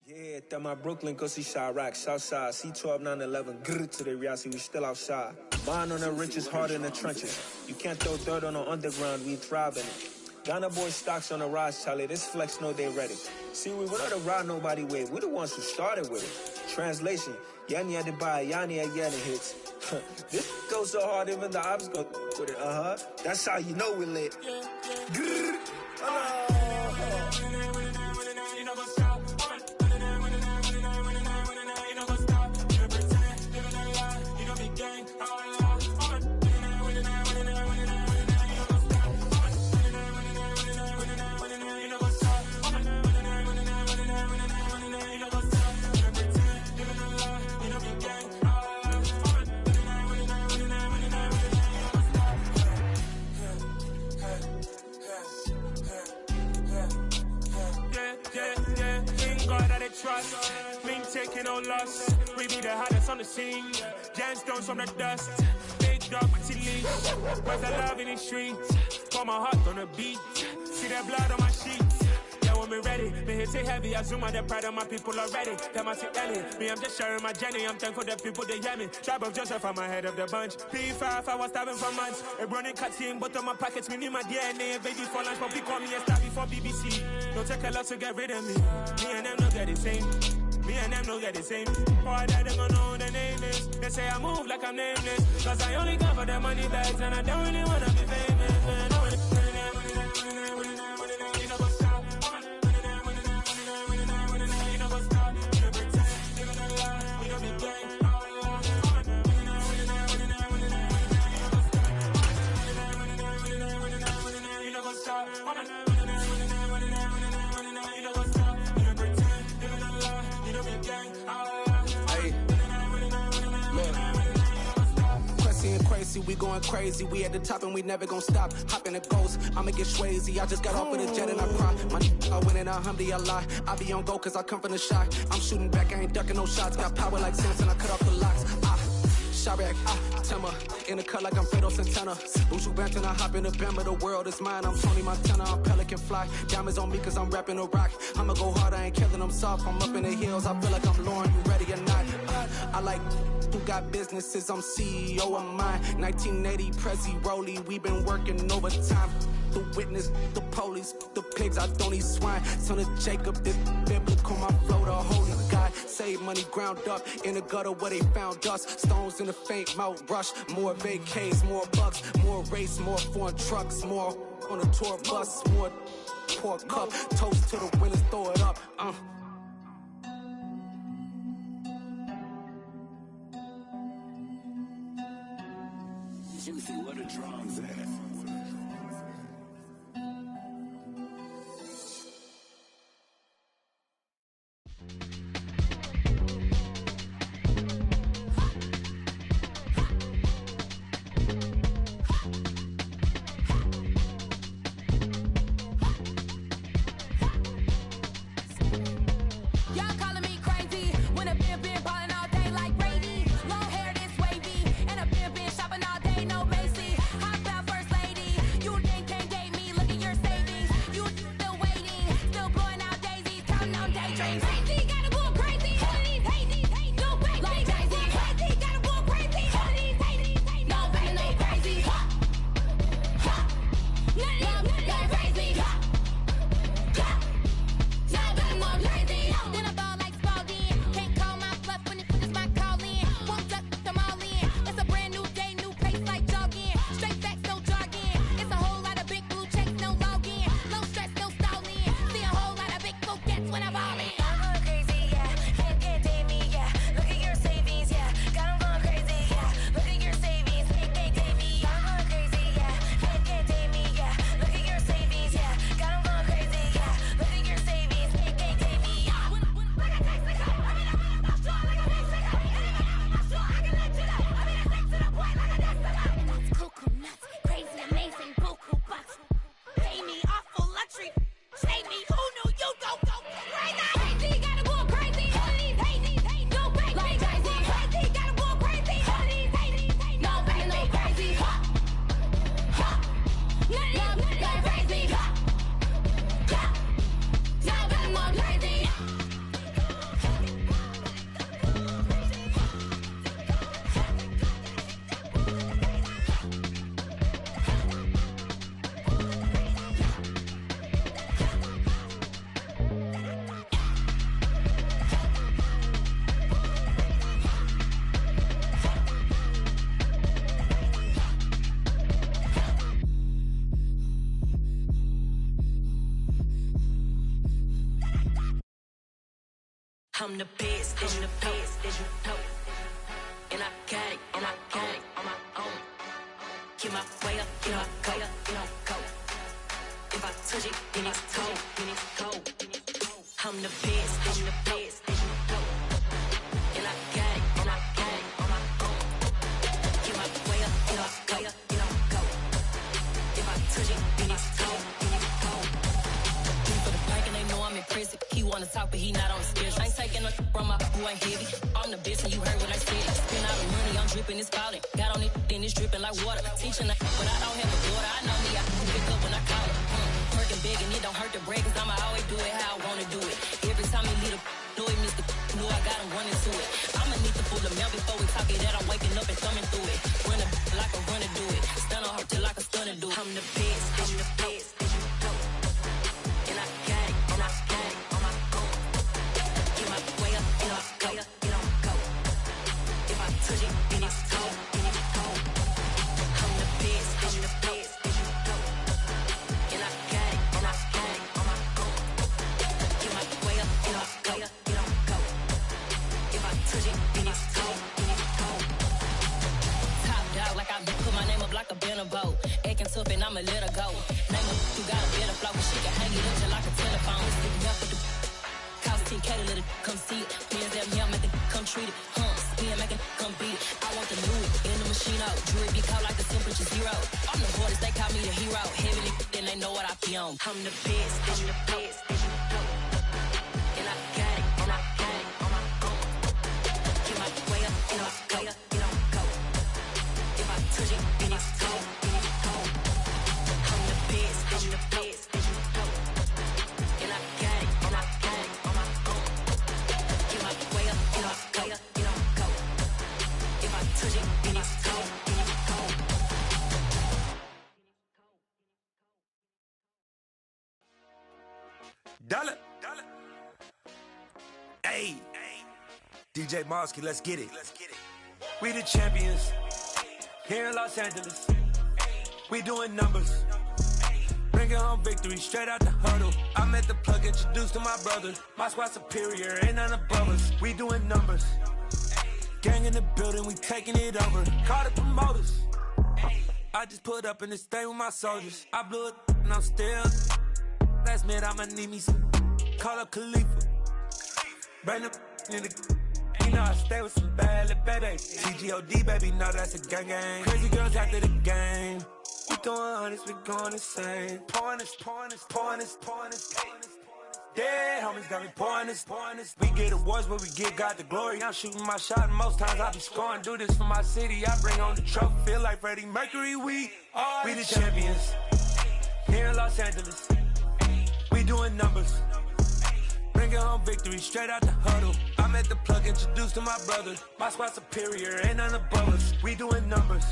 Yeah, that my Brooklyn, go see Chirac, Southside, C12, 911, grrr to the reality, we still outside. Mine on the riches, hard in the trenches. You can't throw dirt on the underground, we thrive in it. Ghana boys stocks on the rise, Charlie, this flex know they ready. See, we were not a ride nobody with, we the ones who started with it. Translation, Yanni had to buy, Yanni had Yanni hits. This goes so hard, even the ops go with it, That's how you know we lit. Grrr, trust, been taking no loss. We be the hottest on the scene. Gemstones from the dust. Big dog, pretty leash. Where's the love in the streets? Pour my heart on the beat. See that blood on my sheets. Yeah, when we ready, me hit it heavy. I zoom on the pride of my people already. Them I see Ellie. Me, I'm just sharing my journey. I'm thankful the people they hear me. Tribe of Joseph, I'm ahead of the bunch. ps5, I was starving for months. A running cutscene, but on my pockets, me need my DNA. Baby for lunch, but we call me a star before BBC. Don't take a lot to get rid of me. Me and them don't get the same. Me and them don't get the same. Boy, that they gonna know the name is. They say I move like I'm nameless. Cause I only come for the money bags and I don't really wanna be famous, man. icy, we going crazy. We at the top and we never gon' stop. Hop in the ghost, I'ma get swayzy. I just got off of the jet and I cry. My I win in a Humvee, I lie. I be on go cause I come from the shot. I'm shooting back, I ain't ducking no shots. Got power like Samson, I cut off the locks. Shabak, Timmer, in the cut like I'm Fredo Santana. Ushu Banton, I hop in the Bama, the world is mine. I'm Tony Montana, I'm Pelican Fly. Diamonds on me cause I'm rapping a rock. I'ma go hard, I ain't killing them soft. I'm up in the hills, I feel like I'm Lauren, you ready or not? I like who got businesses, I'm CEO of mine. 1980, Prezi Rolly, we been working overtime. The witness, the police, the pigs, I don't eat swine. Son of Jacob, this biblical, my flow, the holy God. Save money ground up in the gutter where they found us. Stones in the faint mouth rush. More vacays, more bucks, more race, more foreign trucks, more on a tour bus, more pour cup. Toast to the winners, throw it up. Juicy, where the drums at? I'm the best, I'm the best, as you know. And I got it on my own. Get my way up, get my go, go. If I touch it, then it's cold, I'm the best, as you know. And I got it on my own. Get my way up, get my go. If I touch it, then it's cold, For the bank and they know I'm impressive. He wanna talk, but he not on the schedule. I ain't taking no from my who ain't heavy. I'm the best, and you heard what I said. Spend all the money, I'm dripping, it's falling. Got on it, then it's dripping like water. Teaching, but I don't have a daughter. I know me, I can pick up when I call it. Working big, and it don't hurt to break, cause I'ma always do it how I wanna do it. Every time he lead a know it, Mr. Know I got him running to it. I'ma need to pull the mail before we talk it that I'm waking up and thumbing through it. Run a like a runner do it. Stun on her till like a stunner do it. I'm the best, as you know. And I got it on my own. Get my way up, get my go. If I touch it, then it's cold, I'm the best, as you know. And I got it on my own. Get my way up, get my go. If I touch it, then it's cold. Top dog, like I put my name up like a banner boat. Acting tough and I'ma let her go. Name her, you got a better flow, but she can hang it up just like a telephone. It's looking up for the cost 10K to let it come see it. Hands at me, I make it come treat it. Spin, make it come beat it. I want the Louis in the machine, know. Jewelry be cold like the temperature zero. I'm the hardest, they call me the hero. Heavily, then they know what I be on. I'm the best, I'm the best, and I got it, and I got it on my own. Get my way up, and I go, it don't go. If I touch it, then it's cold, then it's cold. I'm the best, I'm the best, and I got it, and I got it on my own. Get my way up, and I go, it don't go. If I touch it, then it's cold, then it's cold. Dollar. Hey. DJ Mosky, let's get it. We the champions. Here in Los Angeles. We doing numbers. Bringing home victory straight out the huddle. I met the plug, introduced to my brother. My squad superior, ain't none above us. We doing numbers. Gang in the building, we taking it over. Call the promoters. I just put up in this thing with my soldiers. I blew it and I'm still. Last minute, I'ma need me some. Call up Khalifa. Bring the in the. You know I stay with some bad little baby. TGOD, baby, no, that's a gang gang. Crazy girls after the game. We throwing hundreds, we going insane. Pouring this. Dead homies got me pouring this. We get awards, but we give God the glory. I'm shooting my shot, and most times I be scoring. Do this for my city, I bring on the trophy. Feel like Freddie Mercury, we the champions. Here in Los Angeles. We doing numbers. Bringing home victory straight out the huddle. I met the plug, introduced to my brother. My squad superior, ain't none above us. We doing numbers.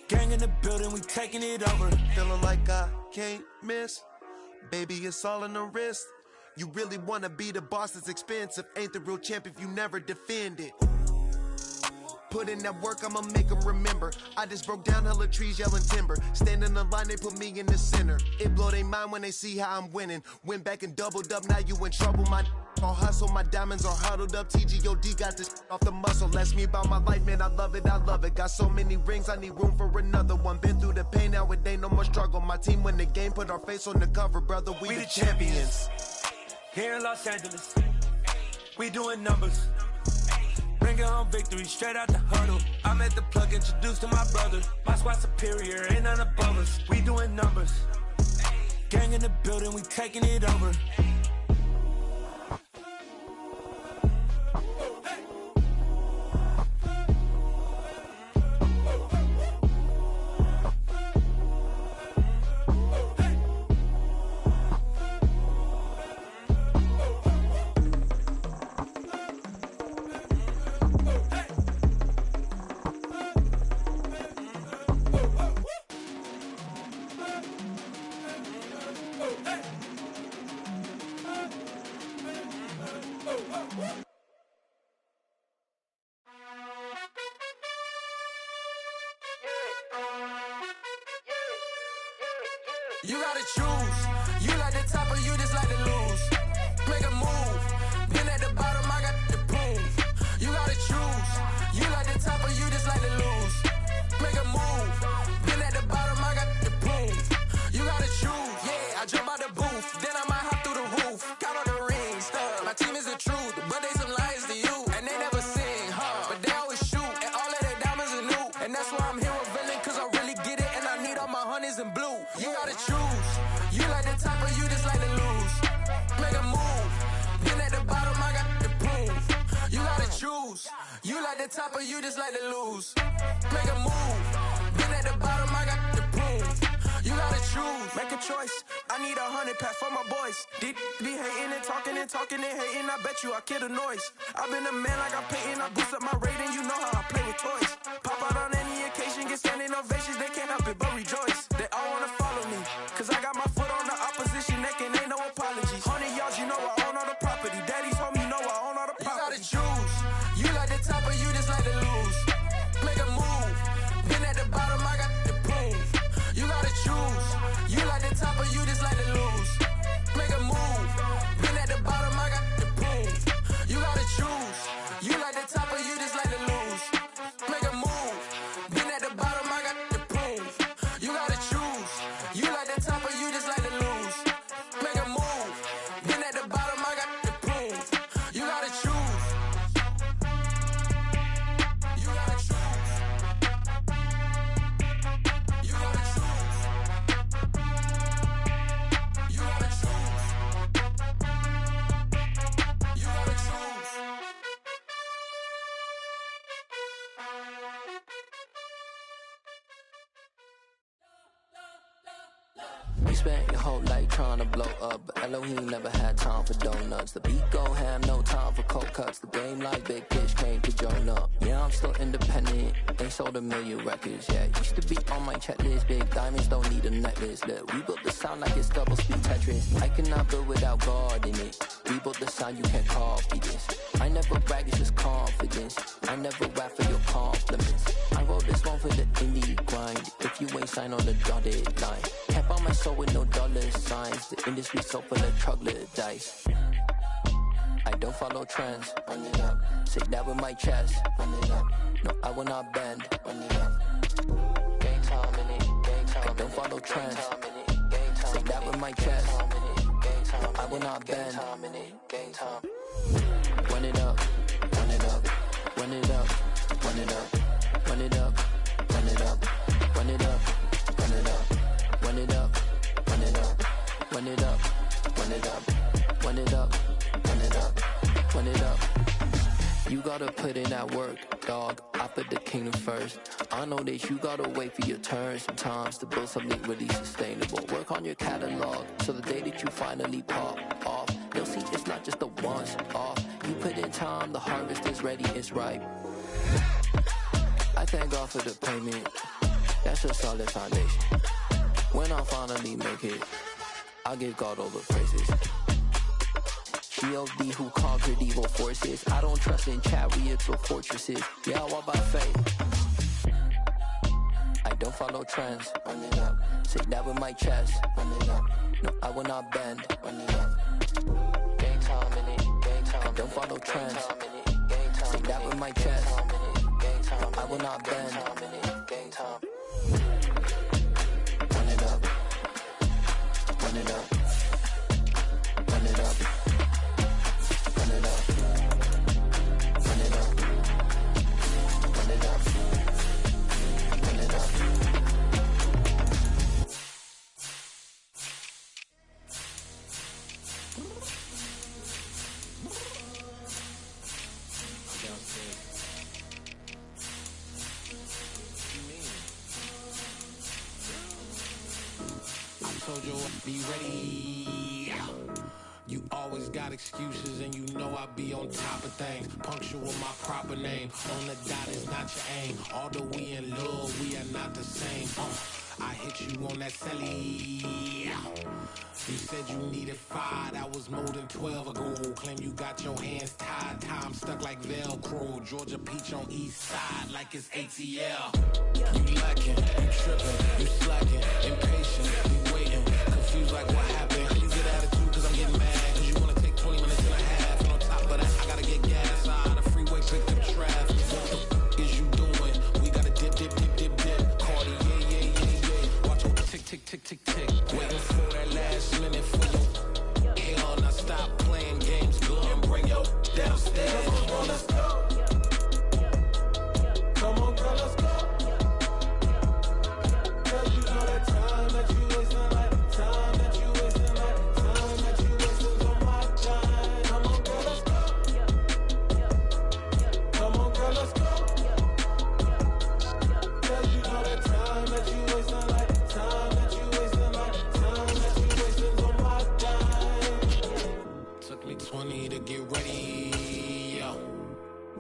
Gang in the building, we taking it over. Feeling like I can't miss. Baby, it's all in the wrist. You really wanna be the boss, it's expensive. Ain't the real champ if you never defend it. Put in that work, I'ma make them remember. I just broke down hella trees, yelling timber. Stand in the line, they put me in the center. It blow their mind when they see how I'm winning. Went back and doubled up, now you in trouble. My all hustle, my diamonds are huddled up. TGOD got this off the muscle. That's me about my life, man, I love it. Got so many rings, I need room for another one. Been through the pain, now it ain't no more struggle. My team win the game, put our face on the cover, brother. We the champions. Here in Los Angeles. We doing numbers. Bringing home victory straight out the huddle. I met the plug, introduced to my brother. My squad superior, ain't none above us. We doing numbers. Gang in the building, we taking it over. You gotta choose. You like the top or you just like to lose. Make a move. Been at the bottom, I got the proof. You gotta choose. You like the top or you just like to lose. Make a move. Been at the bottom, I got the proof. You gotta choose. Yeah, I jump out the booth. Then I might hop through the roof. Count on the rings. My team is the truth, but they some liars to you. And they never sing, but they always shoot. And all of their diamonds are new. And that's why I'm here with villain, cause I really get it. And I need all my honeys in blue. You gotta choose. You like the top or you just like to lose. Make a move. Been at the bottom, I got the proof. You gotta choose. You like the top or you just like to lose. Make a move. Been at the bottom, I got the proof. You gotta choose. Make a choice. I need 100 pack for my boys. Be hating and talking and hating. I bet you I kill the noise. I've been a man like I'm Peyton. I boost up my rating. You know how I play with toys. Pop out on any occasion, get standing ovations. They can't help it but rejoice. They all wanna follow me, cause I got my foot on the opposition neck and ain't no apologies. 100 yards, you know I own all the property. Daddy's home, you know I own all the property. You gotta choose. You like the top or you just like to lose. Make a move. Been at the bottom, I got the proof. You gotta choose. You like the top or you just like to lose. Make a move. Been at the bottom, I got the proof. You gotta choose. You like the top or you just like to lose. Make a move. Been at the bottom, I got the proof. You gotta You spent your whole life trying to blow up, but Elohim never had time for donuts. The beat gon' have no time for cold cuts. The game like Big Pitch came to join up. Yeah, I'm still independent, ain't sold a million records yet. Used to be on my checklist, big diamonds don't need a necklace. Look, we built the sound like it's double speed Tetris. I cannot build without God in it. We built the sound, you can't copy this. I never brag, it's just confidence. I never rap for your compliments. I wrote this one for the indie grind. If you ain't signed on the dotted line, can't buy my soul with no dollar signs. The industry so full of troglodytes. I don't follow trends. Run it up. Say that with my chest. Run it up. No, I will not bend. Run it up. Game time in it. Game time. I don't follow trends. Say that with my chest. No, I will not bend. Game time. Run it up. Run it up. Run it up. Run it up. Run it up. Run it up. Run it up. Run it up. Run it up. Run it up. Run it up. Run it up. Run it up. Run it up. Run it up. You gotta put in that work, dog. I put the kingdom first. I know that you gotta wait for your turn sometimes to build something really sustainable. Work on your catalog so the day that you finally pop off, you'll see it's not just a once off. You put in time, the harvest is ready, it's ripe. I thank God for the payment. That's a solid foundation. When I finally make it, I give God all the praises. G.O.D. who conquered evil forces. I don't trust in chariots or fortresses. Yeah, I walk by faith. I don't follow trends. Run it up. Say that with my chest. Run it up. No, I will not bend. Run it up. Game time in it. Game time. I don't follow trends. Say that with my chest. No, I will not bend. Game time. Run it up. Run it up. Run it up. Run it up. Run it up. Run it up. Run it up. I told you I'd be ready. You always got excuses and you know I be on top of things. Punctual with my proper name. On the dot is not your aim. Although we in love, we are not the same. I hit you on that celly. You said you needed 5, that was more than 12 ago. Claim you got your hands tied, time stuck like Velcro. Georgia Peach on east side like it's ATL. You lacking, you tripping, you slacking, impatient, you waiting, confused like what happened. You get attitude cause I'm getting mad, cause you wanna take 20 minutes and a half. And on top of that, I gotta get gas out of the freeway, picked up traffic. What the f is you doing? We gotta dip, dip, dip, dip, dip. Cardi, yeah, yeah, yeah, yeah. Watch over tick, tick, tick, tick, tick. Waiting for that last minute for your hell. Now stop playing games, go and bring your downstairs. Come on, let's go. Come on, girl, let's go. Cause you know that time that you wasting, like time that you wasting, like time that you wasting on my time. Come on, girl, let's go. Come on, girl, let's go. Cause you know that time that you wasting, like time that you wasting, like time that you wasting on my time. Took me 20 to get ready.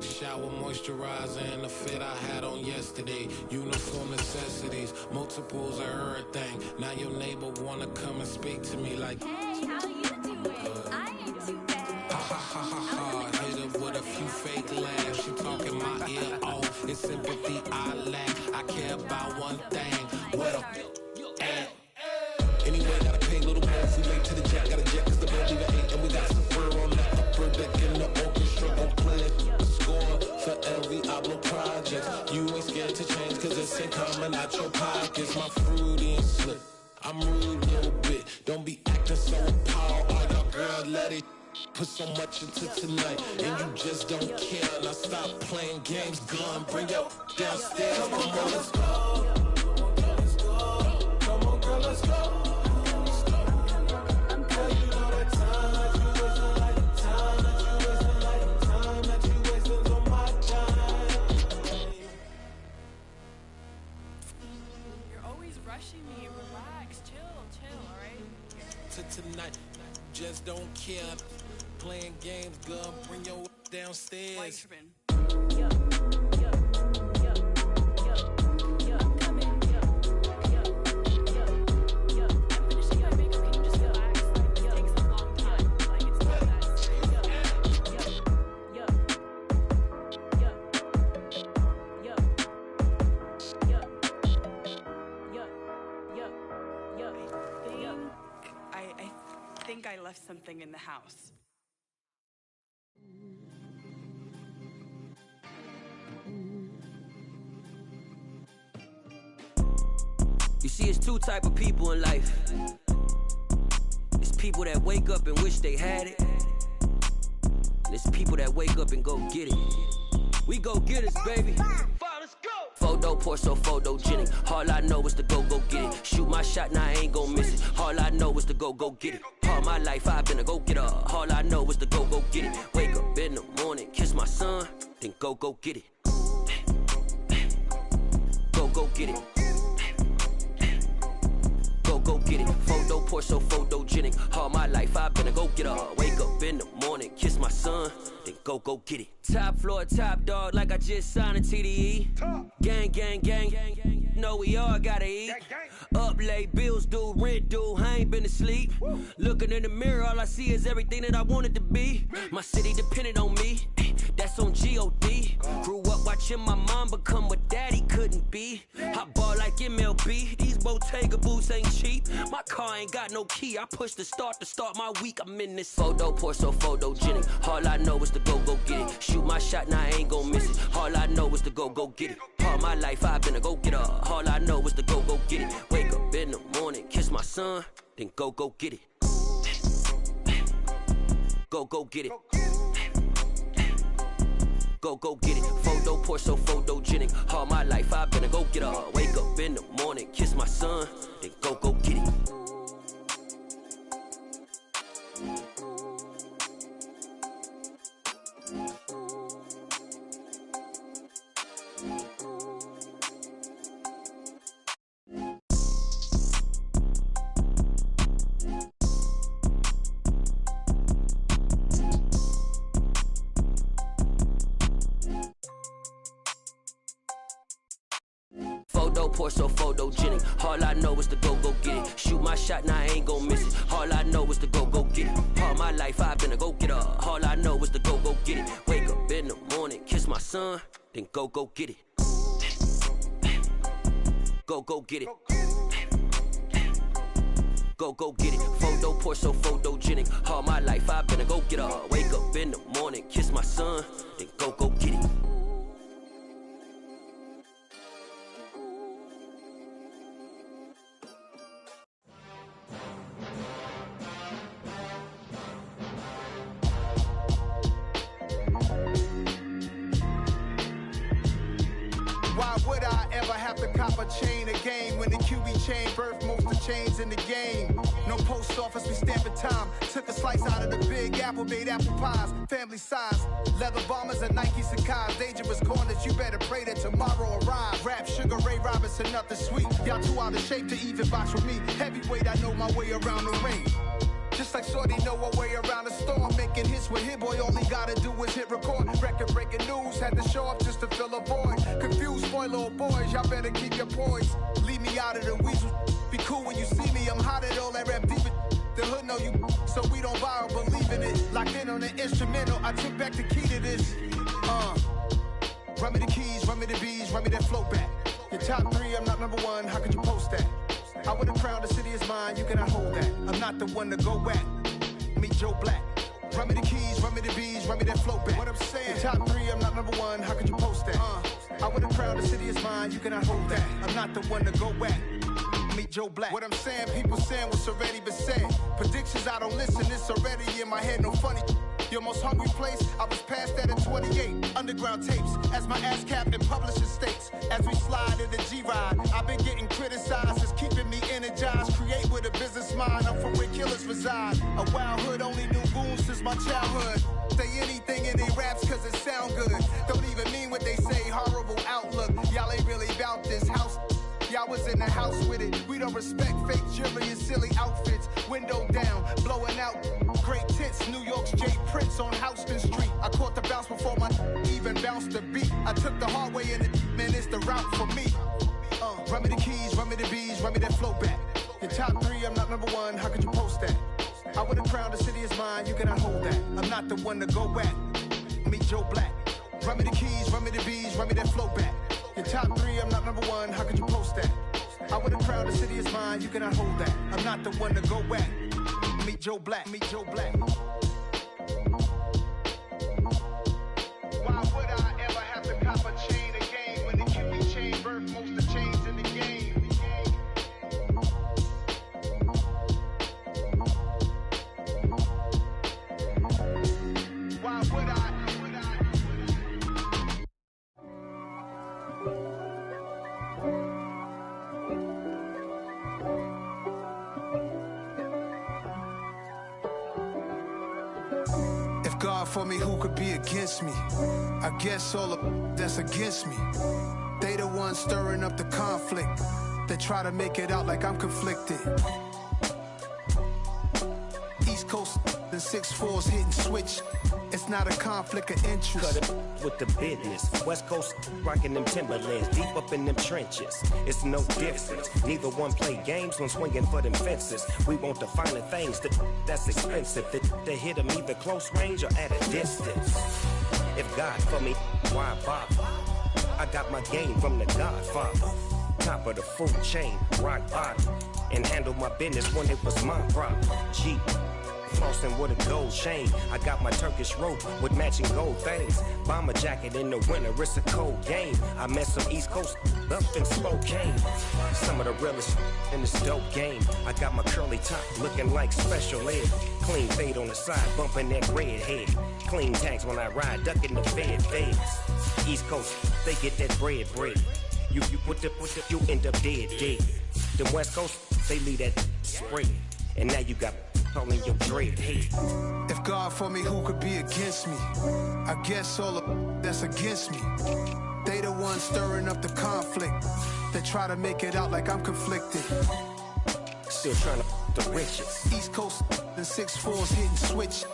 Shower moisturizer and the fit I had on yesterday. Uniform necessities, multiples of everything. Now your neighbor wanna come and speak to me like, hey, how you doing? I ain't too bad. Ha ha ha ha ha. Hit her with a few fake laughs. She talking my ear off. It's sympathy I lack. I care about one thing. What up? Anyway, gotta pay a little more. If we late to the jet, gotta jet cause the band leave at 8. And we got Safir on the upper deck in the orchestra. Gon' play a score for every album project. You ain't scared to change cause it's ain't coming out your pockets. My fruity and slick, I'm rude a little bit. Don't be acting so appalled. Oh, your girl, let it put so much into tonight. And you just don't care. Now stop playing games, gun, bring your downstairs. Come on, girl, let's go. Come on, girl, let's go. rushing me. Relax, chill, all right? To tonight, just don't care. Playing games, girl, bring your downstairs. Why you tripping? I think I left something in the house. You see, it's two type of people in life. It's people that wake up and wish they had it, and it's people that wake up and go get it. We go get it, baby. Photo pour so photogenic. All I know is to go get it. Shoot my shot, now I ain't gon' miss it. All I know is to go get it. All my life I've been a go getter. All I know is to go get it. Wake up in the morning, kiss my son, then go get it. Go get it. Go get it. Photo pour so photogenic. All my life I've been a go getter. Wake up in the morning, kiss my son, then go get it. Top floor, top dog, like I just signed a TDE. Gang. Know we all gotta eat. Up late, bills due, rent due, I ain't been asleep. Looking in the mirror, all I see is everything that I wanted to be. My city depended on me, that's on G.O.D. Grew up watching my mom become what daddy couldn't be. I ball like MLB, these Bottega boots ain't cheap. My car ain't got no key, I push the start to start my week. I'm in this photo pour so photogenic. All I know is to go get it. Shoot my shot, now I ain't gon' miss it. All I know is to go get it. All my life I've been a go getter. All I know is to go get it. Wake up in the morning, kiss my son, then go get it. Go get it. Go get it. Photo pour so photogenic. All my life I've been a go getter. Wake up in the morning, kiss my son, then go get it. Photo pour so photogenic. All I know is to go get it. Shoot my shot, now I ain't gon' miss it. All I know is to go get it. All my life I've been a go getter. All I know is to go get it. Wake up in the morning, kiss my son, then go get it. Go get it. Go get it. Photo pour so photogenic. All my life I've been a go getter. Wake up in the morning, kiss my son, then go get it. Why would I ever have to cop a chain again when the QB chain birthed most of chains in the game? No post office, we stamping time. Took a slice out of the big apple, made apple pies, family size. Leather bombers and Nike Sacai's. Dangerous corners, you better pray that tomorrow arrives. Rap, Sugar Ray Robinson, nothing sweet. Y'all too out of shape to even box with me. Heavyweight, I know my way around the ring. Just like Shorty know her way around the storm. Making hits with Hit Boy, all he gotta do is hit record. Record breaking news, had to show up just to fill a void. Confused boy, little boys, y'all better keep your poise. Leave me out of the weasel. Be cool when you see me, I'm hot at all that rap deep. The hood know you, so we don't borrow, believe in it. Locked in on the instrumental, I took back the key to this. Run me the keys, run me the bees, run me that flow back. Your top three, I'm not number one, how could you post that? I would have crowned the city is mine, you cannot hold that. I'm not the one to go at. Meet Joe Black. Run me the keys, run me the bees, run me that flow back. What I'm saying, the top three, I'm not number one, how could you post that? I would have crowned the city is mine, you cannot hold that. I'm not the one to go at. Meet Joe Black. What I'm saying, people saying what's already been said. Predictions, I don't listen, it's already in my head, no funny. Your most hungry place, I was past that at 28. Underground tapes, as my ass cap in publishing states. As we slide in the G-Ride, I've been getting criticized, it's keeping me energized. Create with a business mind, I'm from where killers reside. A wild hood, only knew goons since my childhood. Say anything in they raps cause it sound good. Don't even mean what they say, horrible outlook. Y'all ain't really about this house. I was in the house with it. We don't respect fake jewelry and silly outfits. Window down, blowing out great tits. New York's J. Prince on Houston Street. I caught the bounce before my even bounced the beat. I took the hard way in it, man, it's the route for me. Run me the keys, run me the bees, run me that flow back. Your top three, I'm not number one, how could you post that? I would've crowned the city is mine, you cannot hold that. I'm not the one to go at. Meet Joe Black. Run me the keys, run me the bees, run me that flow back. Your top three, I'm not number one, how could you post that? I would've crowned the city is mine, you cannot hold that. I'm not the one to go at. Meet Joe Black, meet Joe Black. Why would I ever have to cop a chain again when the QB chain birthed most of the chains in the game? Why would I? If God for me, who could be against me? I guess all of that's against me. They the ones stirring up the conflict. They try to make it out like I'm conflicted. East Coast and 6'4's hitting switch. It's not a conflict of interest. Cut it with the business. West Coast rocking them Timberlands, deep up in them trenches. It's no difference. Neither one play games when swinging for them fences. We want the finer things that's expensive. They hit them either close range or at a distance. If God for me, why bother? I got my game from the Godfather. Top of the food chain, rock bottom. And handle my business when it was my problem. Jeep. Flossing with a gold chain. I got my Turkish rope with matching gold things. Bomber jacket in the winter, it's a cold game. I met some East Coast up in Spokane. Some of the realest in this dope game. I got my curly top looking like special ed. Clean fade on the side, bumping that red head. Clean tags when I ride, ducking the feds. East Coast, they get that bread. You put the, you end up dead. Them West Coast, they leave that spread. And now you got calling your dread head. If God for me, who could be against me? I guess all of that's against me. They the ones stirring up the conflict. They try to make it out like I'm conflicted. Still trying to the riches. East Coast and 6'4's hitting switch.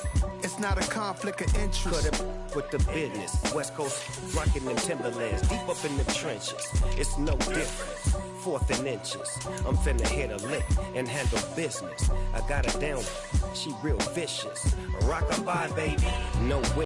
It's not a conflict of interest. Cut it with the business. West Coast rocking them Timberlands, deep up in the trenches. It's no difference. 4th and inches. I'm finna hit a lick and handle business. I got her down, she real vicious. Rock-a-bye, baby, no way.